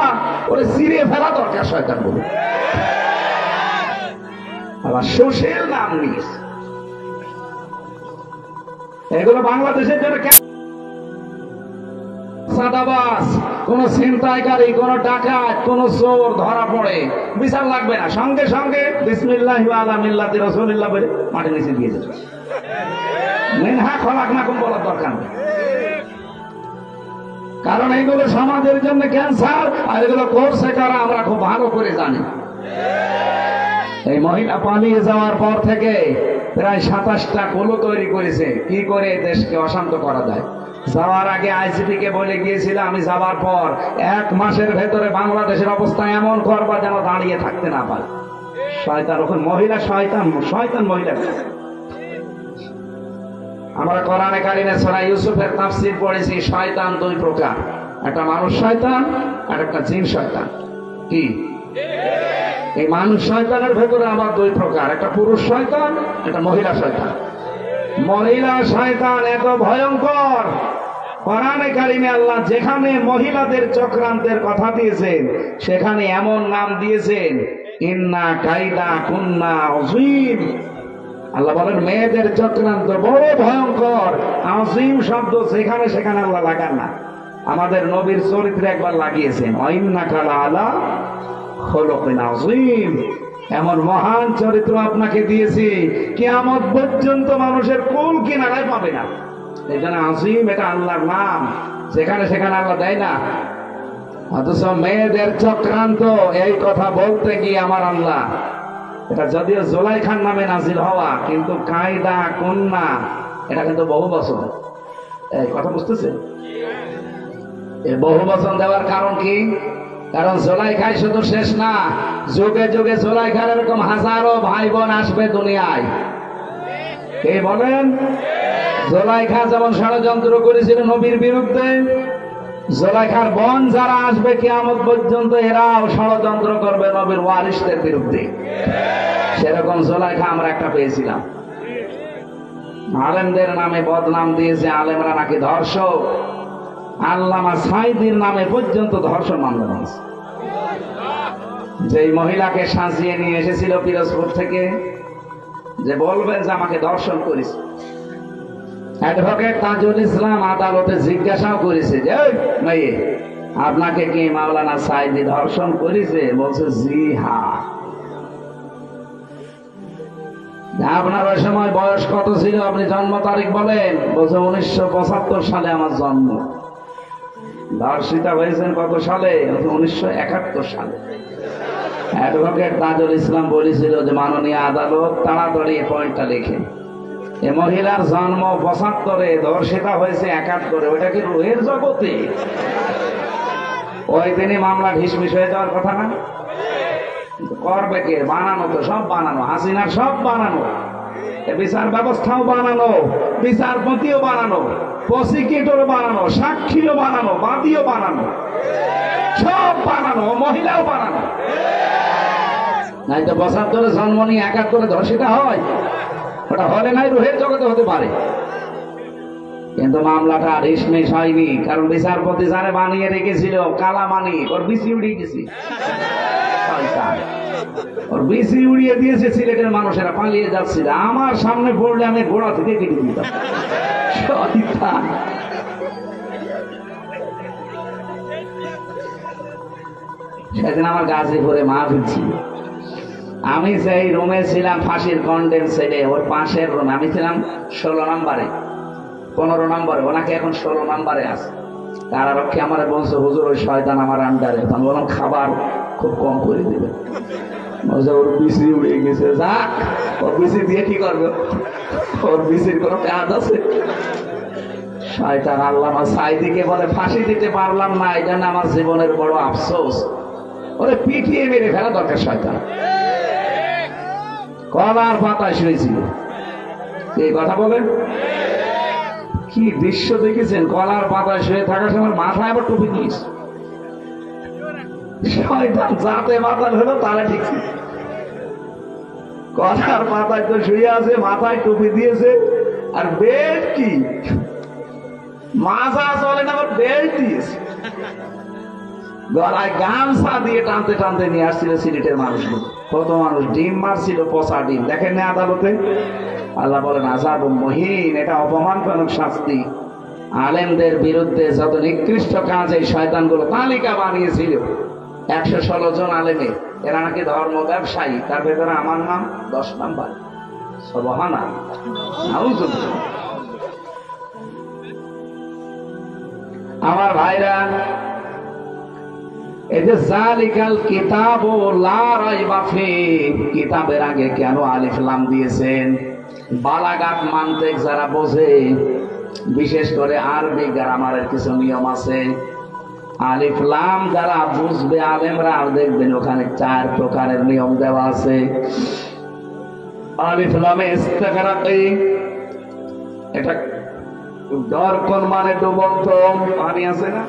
ওরে চিরিয়ে ফেলা দরকার শয়তান বলে। আবার সুশীল নাম নিস। এগুলো বাংলাদেশের জন্য সাদাবাস, কোন ছিনতাইকারী, কোন ডাকাত, কোন চোর ধরা পড়ে বিচার লাগবে না, সঙ্গে সঙ্গে বিসমিল্লাহি ওয়া আলা মিল্লাতি রাসূলিল্লাহ বলে মাটি নিচে দিয়ে দেবে। মিনহা খলাকনাকুম বলার দরকার নেই। কারণ এগুলো সমাজের জন্য ক্যান্সার, আর এগুলো করছে কারা আমরা খুব ভালো করে জানি। এই মহিলা পালিয়ে যাওয়ার পর থেকে প্রায় 27টা কলো তৈরি করেছে, কি করে দেশকে অশান্ত করা যায়। যাওয়ার আগে আইসিপি কে বলে গিয়েছিল, আমি যাওয়ার পর 1 মাসের ভেতরে বাংলাদেশের অবস্থা এমন করবা যেন দাঁড়িয়ে থাকতে না পারে। শয়তান, ওখানে মহিলা শয়তান, শয়তান মহিলা। আমরা কোরআনে কারিমে সূরা ইউসুফের তাফসীর পড়েছি, শয়তান 2 প্রকার, একটা মানুষ শয়তান আর একটা জিন শয়তান। কি? এই মানুষ শয়তানের ভেতরে আবার 2 প্রকার, একটা পুরুষ শয়তান, একটা মহিলা শয়তান। মহিলা শয়তান এত ভয়ঙ্কর, কোরআনে কারিমে আল্লাহ যেখানে মহিলাদের চক্রান্তের কথা দিয়েছেন সেখানে এমন নাম দিয়েছেন, ইন্না কাইদা কুন্না আযীম। আল্লাহ বলেন মেয়েদের চক্রান্ত বড় ভয়ঙ্কর। আযীম শব্দ যেখানে সেখানে আল্লাহ লাগান না, আমাদের নবীর চরিত্রে একবার লাগিয়েছেন, ইন্নাকা লাআলা খুলুকিন আযীম। এমন মহান চরিত্র আপনাকে দিয়েছি, কিয়ামত পর্যন্ত মানুষের কুল কিনারায় পাবে না। এই জন্য আযীম এটা আল্লাহর নাম, যেখানে সেখানে আল্লাহ দেয় না। অথচ মেয়েদের চক্রান্ত, এই কথা বলতে গিয়ে আমার আল্লাহ এটা যদিও জুলাইখার নামে নাজিল হওয়া, কিন্তু কায়দা কন্যা এটা কিন্তু বহু বছর। এই কথা বুঝতেছে? এই বহু বচন দেওয়ার কারণ কি? কারণ জুলাইখাই শুধু শেষ না, যুগে যুগে জুলাইখার এরকম হাজারো ভাই বোন আসবে দুনিয়ায়। কে বলেন? জুলাইখা যেমন ষড়যন্ত্র করেছিল নবীর বিরুদ্ধে, জুলাইখার বোন যারা আসবে কিয়ামত পর্যন্ত এরাও ষড়যন্ত্র করবে নবীর ওয়ারিসদের বিরুদ্ধে। সেরকম জুলাইখা আমরা একটা পেয়েছিলাম। আলেমদের নামে বদনাম দিয়েছে, আলেমরা নাকি ধর্ষক। আল্লামা সাইদির নামে পর্যন্ত ধর্ষণ মামলা হয়েছে। যেই মহিলাকে সাজিয়ে নিয়ে এসেছিল পিরোজপুর থেকে, যে বলবেন যে আমাকে ধর্ষণ করেছে, অ্যাডভোকেট তাজুল ইসলাম আদালতে জিজ্ঞাসাও করেছে যে মেয়ে আপনাকে কি মাওলানা সাইদি ধর্ষণ করেছে? বলছে জি হ্যাঁ। আপনার ওই সময় বয়স কত ছিল? আপনি জন্ম তারিখ বলেন। বলছে 1975 সালে আমার জন্ম। ধর্ষিতা হয়েছেন কত সালে? 1971 সালে। অ্যাডভোকেট তাজুল ইসলাম বলেছিল যে মাননীয় আদালত তাড়াতাড়ি পয়েন্টটা লিখেন, এ মহিলার জন্ম 75-এ, ধর্ষিতা হয়েছে 71-এ। ওইটা কি রুহের জগতে? ওই দিনই মামলা ঢিসমিস হয়ে যাওয়ার কথা না? করবে কে? বানানো তো সব বানানো, হাসিনার সব বানানো, বিচার ব্যবস্থাও বানানো, বিচারপতিও বানানো, প্রসিকিউটরও বানানো, সাক্ষীও বানানো, বাদীও বানানো, সব বানানো, মহিলাও বানানো। নাই তো 75-এ জন্ম নিয়ে 71-এ ধর্ষিতা হয়? ওটা হলে নাই রুহের জগতে হতে পারে, কিন্তু মামলাটা রেশমেশ হয়নি। কারণ বিচারপতি যারা বানিয়ে রেখেছিল কালা মানি, ওর বিসি উড়িয়ে গেছে, ওর বিসি উড়িয়ে দিয়েছে। সিলেটের মানুষেরা পালিয়ে যাচ্ছিল, আমার সামনে পড়লে আমি গোড়া থেকে কেটে দিতাম। সেদিন আমার গাজীপুরে মাহফিল ছিল। আমি সেই রুমে ছিলাম ফাঁসির কন্ডেম সেটে, ওর পাশের রুমে। আমি ছিলাম 16 নম্বরে, 15 নম্বরে, ওনাকে এখন 16 নম্বরে আছে। কারারক্ষী আমার বলছে হুজুর ওই শয়তান আমার আন্ডারে। আমি বললাম খাবার খুব কম করে দিবে। ওর বিসি উড়ে গেছে। যাক, ওর বিসি দিয়ে কি করবে? ওর বিসির কোনো কাজ আছে? শয়তান আল্লামা সাইদিকে বলে ফাঁসি দিতে পারলাম না, এটা না আমার জীবনের বড় আফসোস। ওরে পিটিয়ে মেরে ফেলা দরকার। শয়তান কলার পাতায় শুয়েছিল। এই কথা বলেন, কি দৃশ্য দেখেছেন? কলার পাতায় শুয়ে থাকার সময় মাথায় আবার টুপি দিয়েছে। শয়তান যাতে মাথা হলো তারা ঠিক কলার পাতায় তো শুয়ে আছে, মাথায় টুপি দিয়েছে। আর বেল্ট কি মাজা চলে না, আবার বেল্ট দিয়েছে। গলায় গামছা দিয়ে টানতে টানতে নিয়ে আসছিল সিলেটের মানুষগুলো। কত মানুষ ডিম মারছিল, পচা ডিম। দেখেন না আদালতে? আল্লাহ বলেন আযাবুম মুহিন, এটা অপমানজনক শাস্তি। আলেমদের বিরুদ্ধে যত নিকৃষ্ট কাজ এই শয়তানগুলো তালিকা বানিয়েছিল, 116 জন আলেমে, এরা নাকি ধর্ম ব্যবসায়ী। তার ভেতরে আমার নাম 10 নাম্বার। সুবহানাল্লাহ, নাউযুবিল্লাহ। আমার ভাইরা, এই যে যালিকাল কিতাবু লা রাইবা ফীহ, কিতাবের আগে কেন আলিফ লাম দিয়েছেন? বালাগাত মানতিক যারা বোঝে, বিশেষ করে আরবি গ্রামারের কিছু নিয়ম আছে। আলিফ লাম যারা বুঝবে আলেমরা, আর দেখবেন ওখানে 4 প্রকারের নিয়ম দেওয়া আছে। আলিফ লামে ইস্তিগরাকি, এটা দরকন মানে ডুবন্ত পানি আছে না,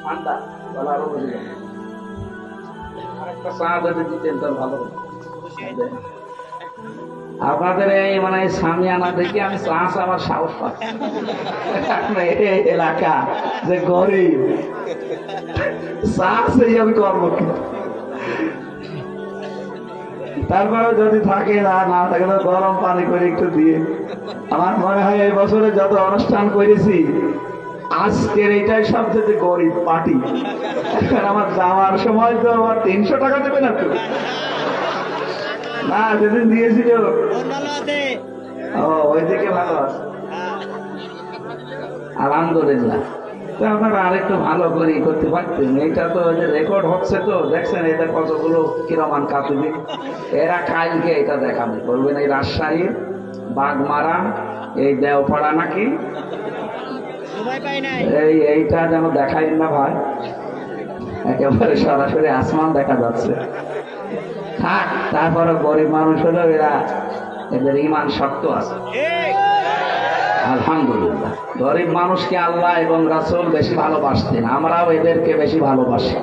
ঠান্ডা। আরেকটা চা যদি দিতেন তার ভালো। আপনাদের এই মানে সামিয়ানা দেখে আমি চা আমার সাহস পাচ্ছি। এলাকা যে গরিব, চা সেই আমি করবো কি? তারপরে যদি থাকে না থাকে তো গরম পানি করে একটু দিয়ে। আমার মনে হয় এই বছরে যত অনুষ্ঠান করেছি, আজকের এইটাই সবচেয়ে গরিব পার্টি। আমার যাওয়ার সময় তো আমার 300 টাকা দেবে না তো? না, যেদিন দিয়েছিল ওইদিকে ভালো আছে, আলহামদুলিল্লাহ। তো আপনারা আরেকটু ভালো করে করতে পারতেন। এটা তো রেকর্ড হচ্ছে, তো দেখছেন এটা কতগুলো কিরমান কাতুবি, এরা কালকে এটা দেখাবে, বলবেন এই রাজশাহীর বাগমারা, এই দেওপাড়া নাকি এইটা যেন দেখাই না ভাই, একেবারে সরাসরি আসমান দেখা যাচ্ছে। থাক, তারপরে গরিব মানুষ হলেও এরা, এদের ইমান শক্ত আছে আলহামদুলিল্লাহ। গরিব মানুষকে আল্লাহ এবং রাসূল বেশি ভালোবাসতেন, আমরাও এদেরকে বেশি ভালোবাসি।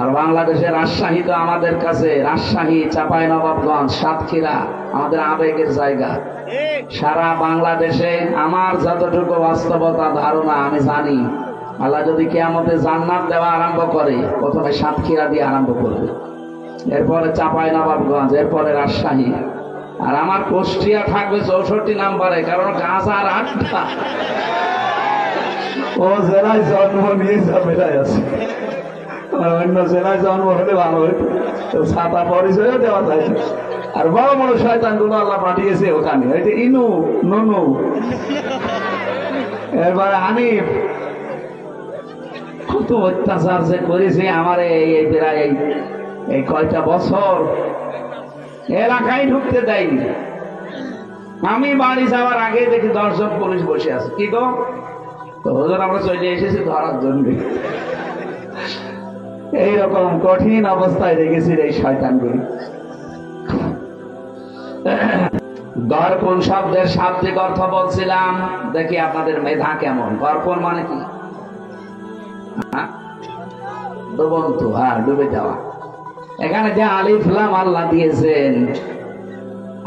আর বাংলাদেশের রাজশাহী তো আমাদের কাছে, রাজশাহী, চাঁপাইনবাবগঞ্জ, সাতক্ষীরা আমাদের আবেগের জায়গা। সারা বাংলাদেশে আমার যতটুকু বাস্তবতা ধারণা আমি জানি, আল্লাহ যদি কিয়ামতে জান্নাত দেওয়া আরম্ভ করে, প্রথমে সাতক্ষীরা দিয়ে আরম্ভ করবে, এরপরে চাঁপাইনবাবগঞ্জ, এরপরে রাজশাহী, আর আমার কুষ্টিয়া থাকবে 64 নম্বরে, কারণ গাজার আড্ডা, ও জেলায় জন্ম নিয়ে ঝামেলায় আছে। অন্য জেলায় জন্ম হলে ভালো হইতো, তো ছাতা পরিচয়ও দেওয়া যায়। আর বড় বড় শয়তান গুলো আল্লাহ পাঠিয়েছে ওখানে, ওই যে ইনু নুনু, এরপরে হানিফ, কত অত্যাচার যে করেছে আমার এই প্রায় এই কয়টা বছর এলাকায় ঢুকতে দেয়নি। আমি বাড়ি যাওয়ার আগে দেখি 10 জন পুলিশ বসে আছে, কি গো, তো হুজুর আমরা চলে এসেছি ধরার জন্য। এইরকম কঠিন অবস্থায় দেখেছি এই শয়তানগুলি। গর্পণ শব্দের শাব্দিক অর্থ বলছিলাম, দেখি আপনাদের মেধা কেমন। গর্পণ মানে কি? ডুবন্ত, হ্যাঁ, ডুবে যাওয়া। এখানে যে আলিফ লাম আল্লাহ দিয়েছেন,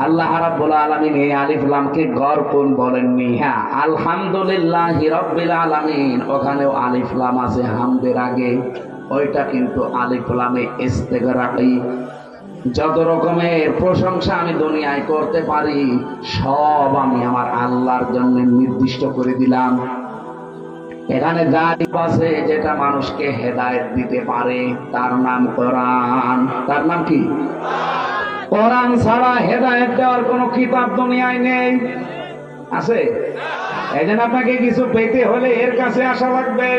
আল্লাহ রাব্বুল আলামিন এই আলিফ লামকে গর্পণ বলেননি। হ্যাঁ, আলহামদুলিল্লাহি রাব্বিল আলামিন, ওখানেও আলিফ লাম আছে হামদের আগে, ওইটা কিন্তু আলিফ লামে ইস্তেগরাকি। যত রকমের প্রশংসা আমি দুনিয়ায় করতে পারি, সব আমি আমার আল্লাহর জন্য নির্দিষ্ট করে দিলাম। এখানে যা আছে যেটা মানুষকে হেদায়েত দিতে পারে, তার নাম কোরআন। তার নাম কি? কোরআন ছাড়া হেদায়েত দেওয়ার কোন কিতাব দুনিয়ায় নেই, আছে? এই জন্য আপনাকে কিছু পেতে হলে এর কাছে আসা লাগবে।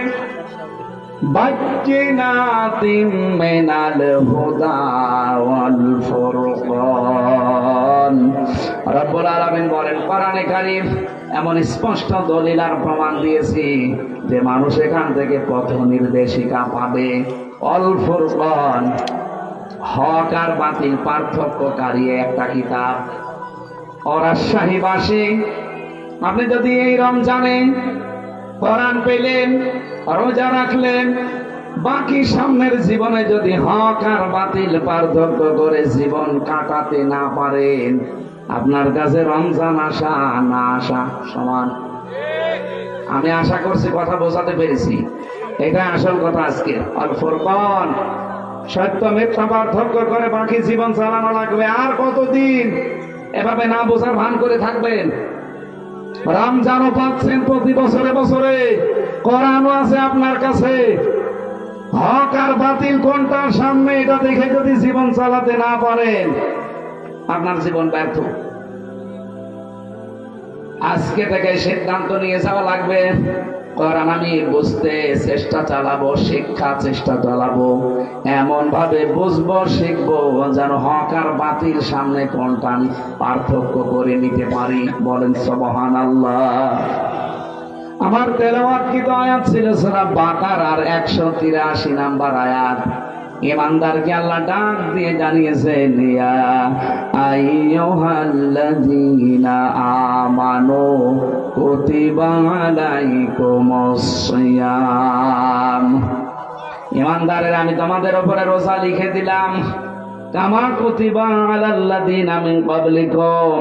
বাজ্জিনাতিম মিনাল হুদা ওয়াল ফুরকান। রব্বুল আলামিন বলেন কোরআনে কারীম এমন স্পষ্ট দলিল আর প্রমাণ দিয়েছি যে মানুষ এখান থেকে পথ নির্দেশিকা পাবে। অল ফুরকান, হক আর বাতিল পার্থক্যকারী একটা কিতাব। রাজশাহীবাসী, আপনি যদি এই রমজানে কোরআন পেলেন, রোজা রাখলেন, বাকি সামনের জীবনে যদি হক আর বাতিল পার্থক্য করে জীবন কাটাতে না পারেন, আপনার কাছে রমজান আসা না আসা সমান। আমি আশা করছি কথা বোঝাতে পেরেছি, এটা আসল কথা আজকে। আল ফুরকান, সত্য মিথ্যা পার্থক্য করে বাকি জীবন চালানো লাগবে। আর কতদিন এভাবে না বোঝার ভান করে থাকবেন? রমজানও পাচ্ছেন প্রতি বছরে বছরে, কোরআনও আছে আপনার কাছে, হক আর বাতিল কোনটার সামনে এটা দেখে যদি জীবন চালাতে না পারেন, আপনার জীবন ব্যর্থ। আজকে থেকে সিদ্ধান্ত নিয়ে যাওয়া লাগবে, কোরআন আমি বুঝতে চেষ্টা চালাবো, শিক্ষা চেষ্টা চালাবো, এমন ভাবে বুঝবো, শিখবো যেন হক আর বাতিল সামনে কোনটা আমি পার্থক্য করে নিতে পারি। বলেন সুবহানাল্লাহ। আমার তেলাওয়াতকৃত আয়াত ছিল সূরা বাকারার 183 নাম্বার আয়াত। ইমানদারকে আল্লাহ ডাক দিয়ে জানিয়েছেন, ইয়া আইয়ুহাল্লাযীনা আমানু কুতিবা আলাইকুমুস সিয়াম। ইমানদারের আমি তোমাদের উপরে রোজা লিখে দিলাম, কামা কুতিবা আলাল্লাযীনা মিন ক্বাবলিকুম,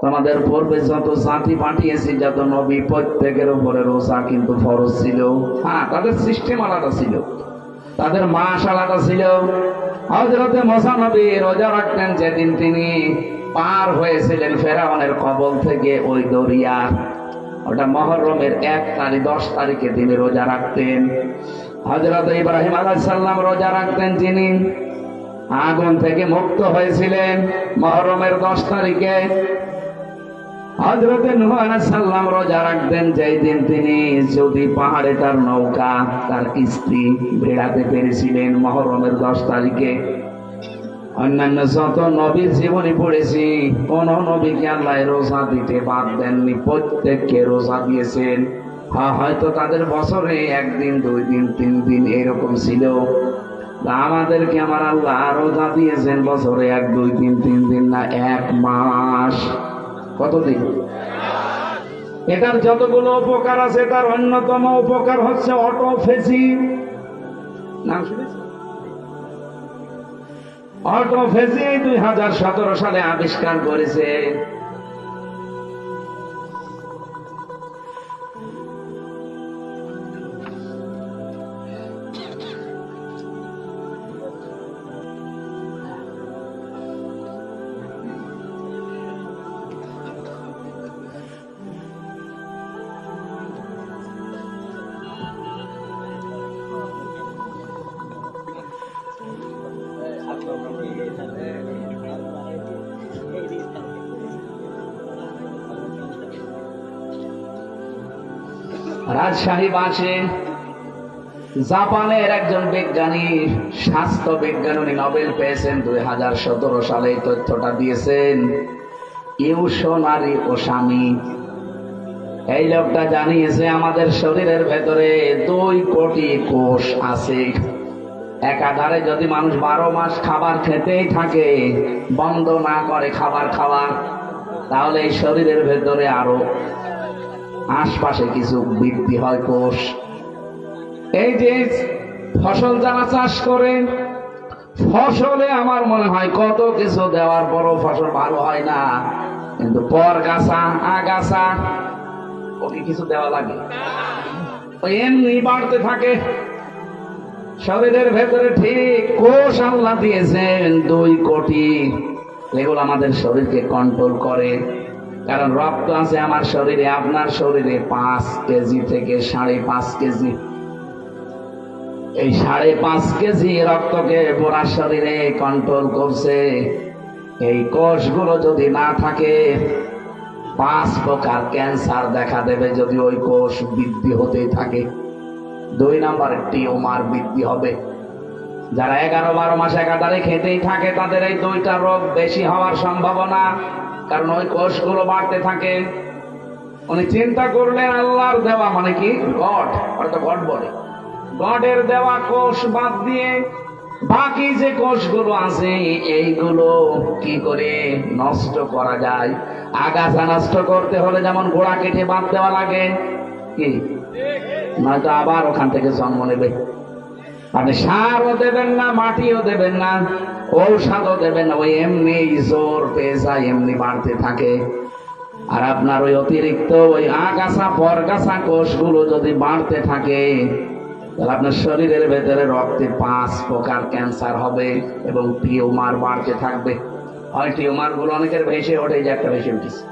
তোমাদের পূর্বে যত জাতি পাঠিয়েছি, যত নবী, প্রত্যেকের উপরে রোজা কিন্তু ফরজ ছিল। হ্যাঁ, তাদের সিস্টেম আলাদা ছিল, তাদের মাস আলাদা ছিল। হযরতে মুসা নবী রোজা রাখতেন যেদিন তিনি পার হয়েছিলেন ফেরাউনের কবল থেকে ওই দরিয়া, ওটা মুহররমের 1 তারিখ 10 তারিখে তিনি রোজা রাখতেন। হযরতে ইব্রাহিম আলাইহিস সালাম রোজা রাখতেন, যিনি আগুন থেকে মুক্ত হয়েছিলেন মুহররমের 10 তারিখে। হযরতে নূহ আলাইহিস সালাম রোজা রাখতেন যেই দিন তিনি যদি পাহাড়ে তার নৌকা তার কিস্তি ভেড়াতে পেরেছিলেন মুহররমের 10 তারিখে। অন্যান্য যত নবীর জীবনী পড়েছি কোন নবীকে আল্লাহ রোজা দিতে বাদ দেননি, প্রত্যেককে রোজা দিয়েছেন। হয়তো তাদের বছরে 1 দিন 2 দিন 3 দিন এরকম ছিল, আমাদেরকে আমার আল্লাহ রোজা দিয়েছেন বছরে 1 2 3 3 দিন না 1 মাস। কতদিন? এটার যতগুলো উপকার আছে তার অন্যতম উপকার হচ্ছে অটোফেজি। নাম শুনেছেন? অটোফেজি 2017 সালে আবিষ্কার করেছে। রাজশাহী বাসে জাপানের একজন বিজ্ঞানী, স্বাস্থ্য বিজ্ঞানী, উনি নোবেল পেয়েছেন 2017 সালে। এই তথ্যটা দিয়েছেন ইউশোনারি ওসামি। এই লোকটা জানিয়েছে আমাদের শরীরের ভেতরে 2 কোটি কোষ আছে। একাধারে যদি মানুষ 12 মাস খাবার খেতেই থাকে, বন্ধ না করে খাবার খাওয়া, তাহলে এই শরীরের ভেতরে আরো আশপাশে কিছু বৃদ্ধি হয় কোষ। এই যে ফসল যারা চাষ করে, ফসলে আমার মনে হয় কত কিছু দেওয়ার পরও ফসল ভালো হয় না, কিন্তু পরগাছা আগাছা ওকে কিছু দেওয়া লাগে, এমনি বাড়তে থাকে শরীরের ভেতরে। ঠিক কোষ আল্লাহ দিয়েছেন 2 কোটি, এগুলো আমাদের শরীরকে কন্ট্রোল করে। কারণ রক্ত আছে আমার শরীরে, আপনার শরীরে 5 কেজি থেকে 5.5 কেজি। এই 5.5 কেজি রক্তকে পুরা শরীরে কন্ট্রোল করছে। এই কোষগুলো যদি না থাকে 5 প্রকার ক্যান্সার দেখা দেবে যদি ওই কোষ বৃদ্ধি হতেই থাকে। 2 নম্বরে টিউমার বৃদ্ধি হবে। যারা 11-12 মাস একাধারে খেতেই থাকে তাদের এই 2টা রোগ বেশি হওয়ার সম্ভাবনা, কারণ ওই কোষগুলো বাড়তে থাকে। উনি চিন্তা করলেন আল্লাহর দেওয়া, মানে কি গড, হয়তো গড বলে, গডের দেওয়া কোষ বাদ দিয়ে বাকি যে কোষগুলো আছে এইগুলো কি করে নষ্ট করা যায়। আগাছা নষ্ট করতে হলে যেমন গোড়া কেটে বাদ দেওয়া লাগে, কি নয়তো আবার ওখান থেকে জন্ম নেবে। আপনি সারও দেবেন না, মাটিও দেবেন না, ঔষধও দেবেন না, ওই এমনি জোর পেয়ে যায়, এমনি বাড়তে থাকে। আর আপনার ওই অতিরিক্ত ওই আগাছা পরগাছা কোষগুলো যদি বাড়তে থাকে, তাহলে আপনার শরীরের ভেতরে রক্তে 5 প্রকার ক্যান্সার হবে এবং টিউমার বাড়তে থাকবে। হয় টিউমার গুলো অনেকের ভেসে ওঠে, যে একটা ভেসে উঠেছে,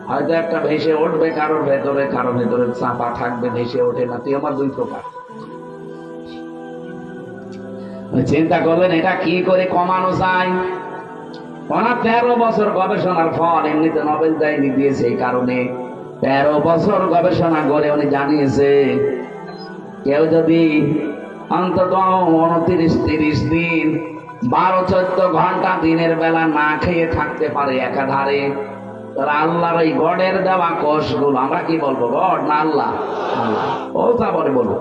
হয়তো একটা ভেসে উঠবে কারোর ভেতরে, কারোর ভেতরে চাপা থাকবে, ভেসে ওঠে না। টিউমার 2 প্রকার। চিন্তা করলেন এটা কি করে কমানো যায়। 13 বছর গবেষণার ফল, এমনিতে নোবেল দেয়নি, দিয়েছে এই কারণে 13 বছর গবেষণা করে উনি জানিয়েছে কেউ যদি অন্তত 29-30 দিন 12-14 ঘন্টা দিনের বেলা না খেয়ে থাকতে পারে একাধারে, তাহলে আল্লাহর ওই গডের দেওয়া কোষগুলো, আমরা কি বলবো গড না আল্লাহ, ও তারপরে বলবো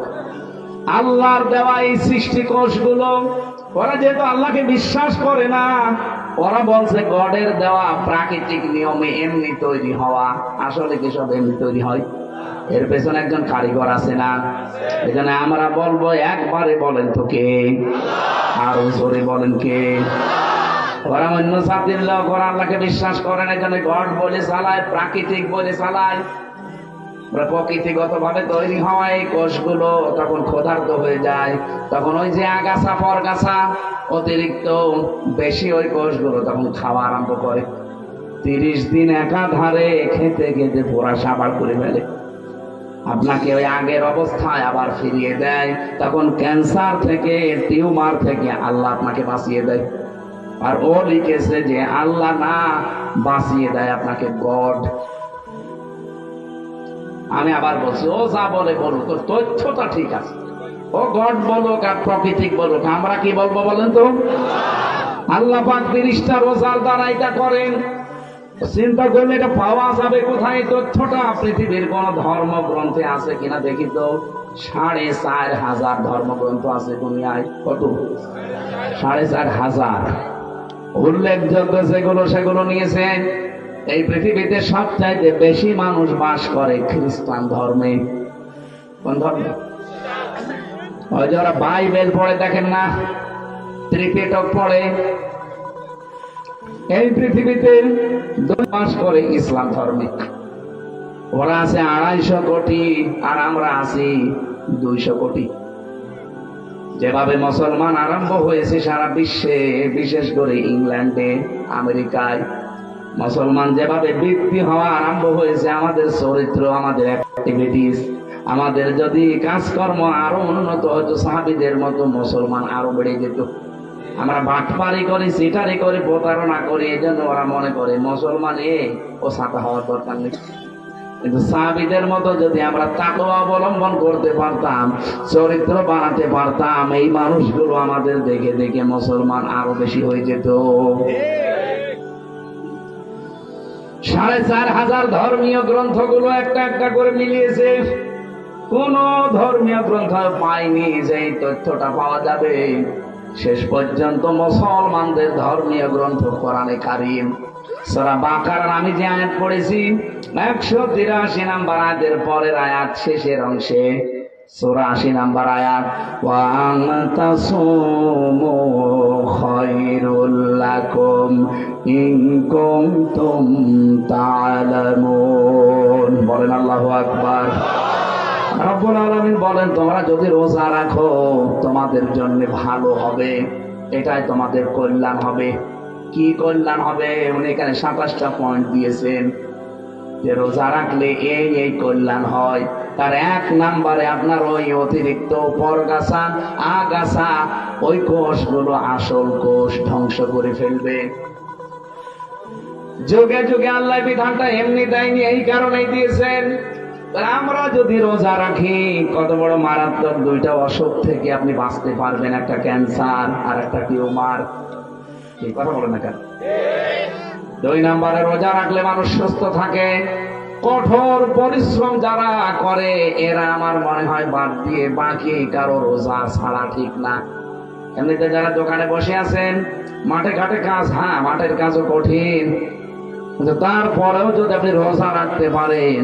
আল্লাহর দেওয়া এই সৃষ্টি কোষগুলো, ওরা যেহেতু আল্লাহকে বিশ্বাস করে না, ওরা বলছে গডের দেওয়া প্রাকৃতিক নিয়মে এমনি তৈরি হওয়া। আসলে কি সব এমনি তৈরি হয়? এর পেছনে একজন কারিগর আছে না? এখানে আমরা বলবো একবারে বলেন তো কে, আর জোরে বলেন কে। ওরা অন্য জাতির লোক, ওরা আল্লাহকে বিশ্বাস করে না, এখানে গড বলে চালায়, প্রাকৃতিক বলে চালায়। প্রকৃতিগত ভাবে তৈরি হওয়া এই কোষগুলো তখন ক্ষুধার্ত হয়ে যায়, তখন ওই যে আগাছা পরগাছা অতিরিক্ত বেশি ওই কোষগুলো তখন খাওয়া আরম্ভ করে। 30 দিন একাধারে খেতে খেতে পোড়া সাবার করে ফেলে, আপনাকে ওই আগের অবস্থায় আবার ফিরিয়ে দেয়। তখন ক্যান্সার থেকে, টিউমার থেকে আল্লাহ আপনাকে বাঁচিয়ে দেয়। আর ও লিখেছে যে আল্লাহ না বাঁচিয়ে দেয় আপনাকে গড। আমি আবার বলছি, ও যা বলে বলুক, তোর তথ্যটা ঠিক আছে। ও গড বলুক আর প্রকৃতিক বলুক, আমরা কি বলবো বলেন তো? আল্লাহ পাক 30টা রোজার দ্বারা এটা করেন। চিন্তা করলে এটা পাওয়া যাবে কোথায়? তথ্যটা পৃথিবীর কোন ধর্মগ্রন্থে আছে কিনা দেখি তো। 4,500 ধর্মগ্রন্থ আছে দুনিয়ায়। কত? 4,500। উল্লেখযোগ্য যেগুলো সেগুলো নিয়েছে। এই পৃথিবীতে সবচাইতে বেশি মানুষ বাস করে খ্রিস্টান ধর্মে। কোন ধর্মে? ওই যারা বাইবেল পড়ে দেখেন না, ত্রিপিটক পড়ে, এই পৃথিবীতে বাস করে ইসলাম ধর্মে। ওরা আছে 250 কোটি আর আমরা আছি 200 কোটি। যেভাবে মুসলমান আরম্ভ হয়েছে সারা বিশ্বে, বিশেষ করে ইংল্যান্ডে, আমেরিকায়, মুসলমান যেভাবে বৃদ্ধি হওয়া আরম্ভ হয়েছে, আমাদের চরিত্র, আমাদের অ্যাক্টিভিটিস, আমাদের যদি কাজকর্ম আরো উন্নত হতো, সাহাবীদের মতো মুসলমান আরো বেড়ে যেত। আমরা বাটপারি করি, সিটারি করি, প্রতারণা করি, এই জন্য ওরা মনে করে মুসলমান ও সাথে হওয়ার দরকার নেই। কিন্তু সাহাবীদের মতো যদি আমরা তাকওয়া অবলম্বন করতে পারতাম, চরিত্র বানাতে পারতাম, এই মানুষগুলো আমাদের দেখে দেখে মুসলমান আরো বেশি হয়ে যেত। 4,500 ধর্মীয় গ্রন্থগুলো একটা একটা করে মিলিয়েছে। কোন ধর্মীয় গ্রন্থ পাইনি যে এই তথ্যটা পাওয়া যাবে। শেষ পর্যন্ত মুসলমানদের ধর্মীয় গ্রন্থ কোরআনে কারীম, সূরা বাকারার আমি যে আয়াত পড়েছি 183 নাম্বার আয়াতের পরের আয়াত শেষের অংশে, সূরা 80 নাম্বার আয়াত, ওয়া আনতাসুমু খায়রুল লাকুম ইন কুনতুম তা'লামুন। বলেন আল্লাহু আকবার। রব্বুল আলামিন বলেন, তোমরা যদি রোজা রাখো তোমাদের জন্য ভালো হবে, এটাই তোমাদের কল্যাণ হবে। কি কল্যাণ হবে? উনি এখানে 27টা পয়েন্ট দিয়েছেন যে রোজা রাখলে এই কল্যাণ হয়। তার 1 নম্বরে আপনার ওই অতিরিক্ত পরগাছা, আগাছা, ওই কোষগুলো আসল কোষ ধ্বংস করে ফেলবে। যুগে যুগে আল্লাহ বিধানটা এমনি দেয়নি, এই কারণেই দিয়েছেন। আমরা যদি রোজা রাখি, কত বড় মারাত্মক 2টা অসুখ থেকে আপনি বাঁচতে পারবেন, একটা ক্যান্সার আর একটা টিউমার। এই কথা বলেন না কেন? 2 নম্বরে রোজা রাখলে মানুষ সুস্থ থাকে। কঠোর পরিশ্রম যারা করে এরা আমার মনে হয় বাদ দিয়ে বাকি কারো রোজা ছাড়া ঠিক না। এমনিতে যারা দোকানে বসে আছেন, মাঠে ঘাটে কাজ, হ্যাঁ মাঠের কাজও কঠিন, কিন্তু তারপরেও যদি আপনি রোজা রাখতে পারেন,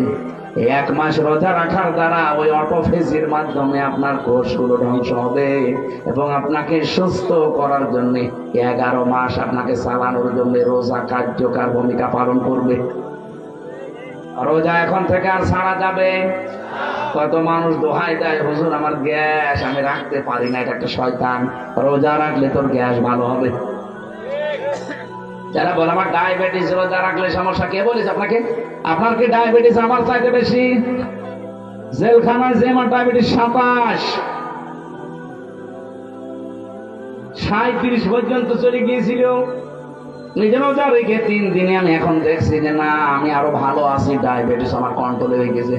1 মাস রোজা রাখার দ্বারা ওই অটোফেজির মাধ্যমে আপনার কোষগুলো ধ্বংস হবে এবং আপনাকে সুস্থ করার জন্য 11 মাস আপনাকে চালানোর জন্য রোজা কার্যকর ভূমিকা পালন করবে। রোজা এখন থেকে আর ছাড়া যাবে। কত মানুষ দোহাই দেয়, হুজুর আমার গ্যাস, আমি রাখতে পারি না, এটা একটা শয়তান। রোজা রাখলে তোর গ্যাস ভালো হবে। যারা বলে আমার ডায়াবেটিস, রোজা রাখলে সমস্যা, কে বলেছে আপনাকে? আপনার কি ডায়াবেটিস আমার চাইতে বেশি? জেলখানায় যে আমার ডায়াবেটিস 27, 37 পর্যন্ত চলে গিয়েছিল। নিজে রোজা রেখে 3 দিনে আমি এখন দেখছি যে না, আমি আরো ভালো আছি, ডায়াবেটিস আমার কন্ট্রোলে হয়ে গেছে।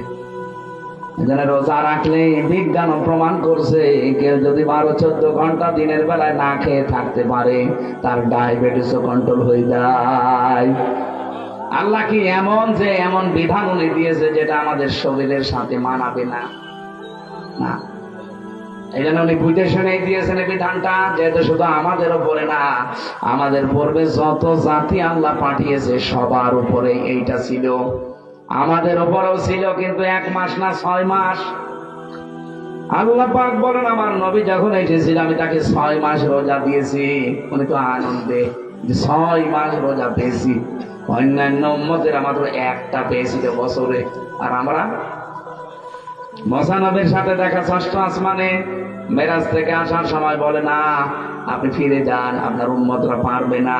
এজন্য রোজা রাখলে বিজ্ঞান প্রমাণ করছে, কেউ যদি 12-14 ঘন্টা দিনের বেলায় না খেয়ে থাকতে পারে, তার ডায়াবেটিসও কন্ট্রোল হয়ে যায়। আল্লাহ কি এমন যে এমন বিধান উনি দিয়েছে যেটা আমাদের শরীরের সাথে মানাবে না? না, এই জন্য উনি বুঝে শুনে দিয়েছেন এই বিধানটা, যেহেতু শুধু আমাদের উপরে না, আমাদের পূর্বে যত জাতি আল্লাহ পাঠিয়েছে সবার উপরে এইটা ছিল। আমাদের উপরেও ছিল, কিন্তু 1 মাস না 6 মাস। আল্লাহ পাক বলেন, আমার নবী যখন এসেছিল আমি তাকে 6 মাস রোজা দিয়েছি। উনি তো আনন্দে যে 6 মাস রোজা পেয়েছি। অন্যান্য উম্মতেরা মাত্র 1টা পেয়েছিল বছরে, আর আমরা মুসানবীর সাথে দেখা 6ষ্ঠ আসমানে মেরাজ থেকে আসার সময় বলে, না আপনি ফিরে যান, আপনার উম্মতরা পারবে না,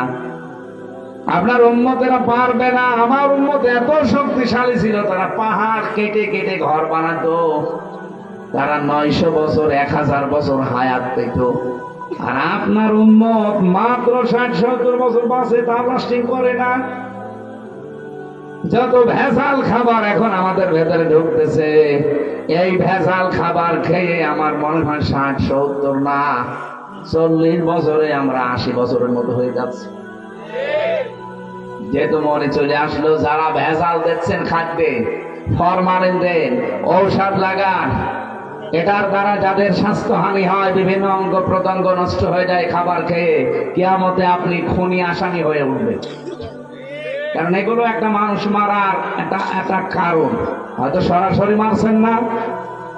আপনার উম্মতেরা পারবে না। আমার উম্মত এত শক্তিশালী ছিল, তারা পাহাড় কেটে কেটে ঘর বানাতো, তারা 900 বছর 1000 বছর হায়াত পেত। আর আপনার উম্মত মাত্র 60-70 বছর বাঁচে, তা লাস্টিং করে না। যত ভেজাল খাবার এখন আমাদের ভেতরে ঢুকতেছে, এই ভেজাল খাবার খেয়ে আমার মনে হয় 60-70 না 40 বছরে আমরা 80 বছরের মতো হয়ে যাচ্ছে। যেহেতু মনে চলে আসলো, যারা ভেজাল দিচ্ছেন খাদ্যে, ফরমালিন দেন, ঔষধ লাগান, এটার দ্বারা যাদের স্বাস্থ্যহানি হয়, বিভিন্ন অঙ্গ প্রত্যঙ্গ নষ্ট হয়ে যায় খাবার খেয়ে, কিয়ামতে আপনি খুনি আসামি হয়ে উঠবেন। কারণ এগুলো একটা মানুষ মারার একটা কারণ। হয়তো সরাসরি মারছেন না,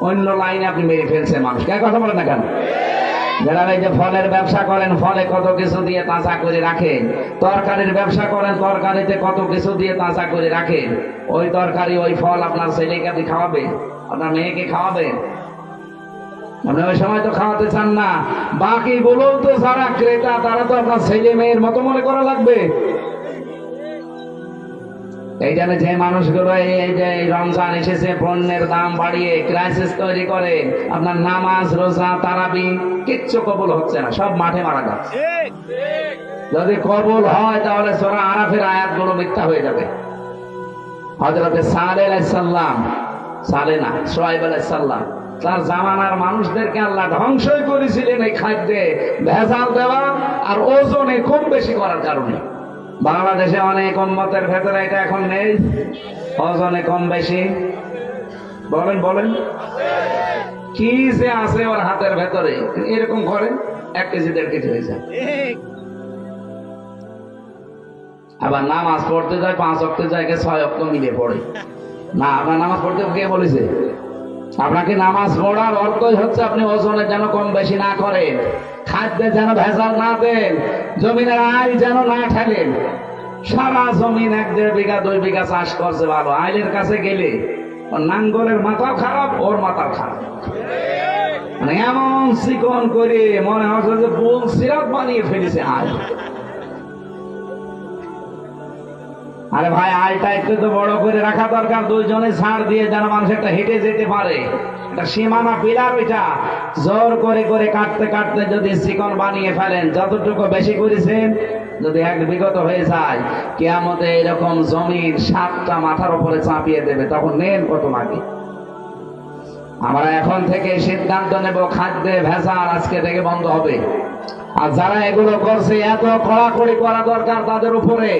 অন্য লাইনে আপনি মেরে ফেলছেন মানুষকে। কথা বলেন না কেন? যারা এই যে ফলের ব্যবসা করেন, ফলে কত কিছু দিয়ে তাজা করে রাখেন, তরকারির ব্যবসা করেন, তরকারিতে কত কিছু দিয়ে তাজা করে রাখেন, ওই তরকারি ওই ফল আপনার ছেলেকে আপনি খাওয়াবে, আপনার মেয়েকে খাওয়াবেন? আপনি ওই সময় তো খাওয়াতে চান না। বাকি বলুন তো, যারা ক্রেতা তারা তো আপনার ছেলে মেয়ের মতো মনে করা লাগবে। এই জন্য যে মানুষগুলো এই যে রমজান এসেছে, পণ্যের দাম বাড়িয়ে ক্রাইসিস তৈরি করে, আপনার নামাজ রোজা তারাবি কিচ্ছু কবুল হচ্ছে না, সব মাঠে মারা যাচ্ছে। যদি কবুল হয় তাহলে সূরা আরাফের আয়াতগুলো মিথ্যা হয়ে যাবে। হযরত সালেহ আলাইহিস সালাম, সালেহ না শুআয়ব আলাইহিস সালাম, তার জামানার মানুষদেরকে আল্লাহ ধ্বংসই করেছিলেন এই খাদ্যে ভেজাল দেওয়া আর ওজনে কম বেশি করার কারণে। বাংলাদেশে অনেক উম্মতের ভেতরে এটা এখন নেই, ওজনে কম বেশি। বলেন বলেন, কি যে আছে ওর হাতের ভেতরে, এরকম করে 1 কেজি 1.5 কেজি হয়ে যায়। আবার নামাজ পড়তে যায় 5 ওয়াক্ত জায়গায় 6 ওয়াক্ত মিলে পড়ে না। আপনার নামাজ পড়তে কে বলেছে? আপনাকে নামাজ পড়ার অর্থই হচ্ছে আপনি ওজনে যেন কম বেশি না করেন, খাদ্যে যেন ভেজাল না দেন, জমিনের আইল যেন না ঠেলেন। সারা জমিন 1-1.5 বিঘা 2 বিঘা চাষ করছে ভালো, আইলের কাছে গেলে ওর নাঙ্গলের মাথাও খারাপ, ওর মাথাও খারাপ। মানে এমন চিকন করে মনে হচ্ছে যে বুল সিরাপ বানিয়ে ফেলেছে আইল। আরে ভাই, আইলটা একটু তো বড় করে রাখা দরকার, 2 জনে ছাড় দিয়ে যেন মানুষ একটা হেঁটে যেতে পারে, একটা সীমানা পিলার। ওইটা জোর করে করে কাটতে কাটতে যদি চিকন বানিয়ে ফেলেন, যতটুকু বেশি করেছেন যদি 1 বিগত হয়ে যায়, কিয়ামতে এরকম জমির 7টা মাথার উপরে চাপিয়ে দেবে, তখন নেন কত লাগে। আমরা এখন থেকে সিদ্ধান্ত নেব, খাদ্যে ভেজাল আজকে থেকে বন্ধ হবে। আর যারা এগুলো করছে, এত কড়াকড়ি করা দরকার তাদের উপরে,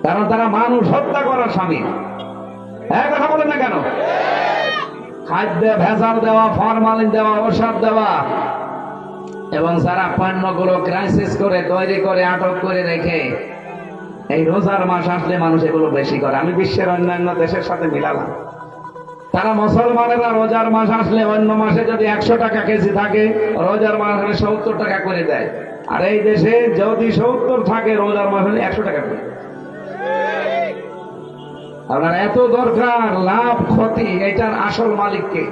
কারণ তারা মানুষ হত্যা করার স্বামী। কথা বলেন না কেন? খাদ্যে ভেজাল দেওয়া, ফরমালিন দেওয়া, ঔষধ দেওয়া, এবং যারা পণ্যগুলো ক্রাইসিস করে তৈরি করে আটক করে রেখে, এই রোজার মাস আসলে মানুষ এগুলো বেশি করে। আমি বিশ্বের অন্যান্য দেশের সাথে মিলালাম, তারা মুসলমানেরা রোজার মাস আসলে অন্য মাসে যদি 100 টাকা কেজি থাকে, রোজার মাস হলে 70 টাকা করে দেয়। আর এই দেশে যদি 70 থাকে, রোজার মাস হলে 100 টাকা করে। আপনার এত দরকার, লাভ ক্ষতি এটার আসল মালিককে?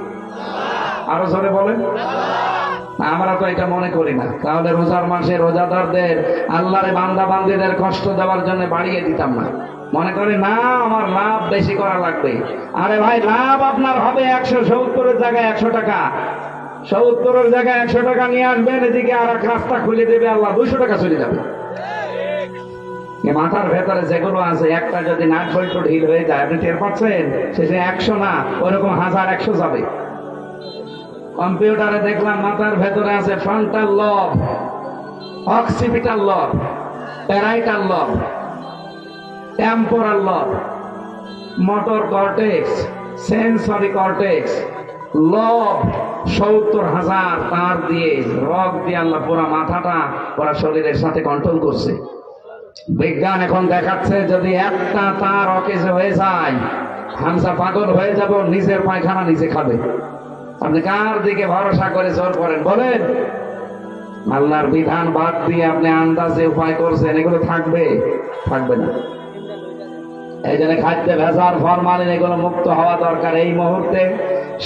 আরো জোরে বলেন। আমরা তো এটা মনে করি না, তাহলে রোজার মাসে রোজাদারদের, আল্লাহর বান্দা বান্দীদের কষ্ট দেওয়ার জন্য বাড়িয়ে দিতাম না। মনে করি না আমার লাভ বেশি করা লাগবে। আরে ভাই, লাভ আপনার হবে 170-এর জায়গায় 100 টাকা, 70-এর জায়গায় 100 টাকা নিয়ে আসবেন, এদিকে আর এক রাস্তা খুলে দেবে আল্লাহ, 200 টাকা চলে যাবে। মাথার ভেতরে যেগুলো আছে, একটা যদি নাট বল্টু ঢিল হয়ে যায়, আপনি টের পাচ্ছেন, শেষে 100 না, ওইরকম 1000-100 যাবে। কম্পিউটারে দেখলাম মাথার ভেতরে আছে ফ্রন্টাল লব, অক্সিপিটাল লব, প্যারাইটাল লব, টেম্পোরাল লব, মোটর কর্টেক্স, সেন্সরি কর্টেক্স, লব 70,000 তার দিয়ে, রগ দিয়ে আল্লাহ পুরা মাথাটা পুরা শরীরের সাথে কন্ট্রোল করছে। বিজ্ঞান এখন দেখাচ্ছে যদি একটা তার অকেজে হয়ে যায়, হামসা পাগল হয়ে যাব, নিজের পায়খানা নিজে খাবে। আপনি কার দিকে ভরসা করে জোর করেন বলেন? আল্লাহর বিধান বাদ দিয়ে আপনি আন্দাজে উপায় করছেন, এগুলো থাকবে? থাকবে না। এই জন্য খাদ্যে ভেজাল, ফরমালিন এগুলো মুক্ত হওয়া দরকার। এই মুহূর্তে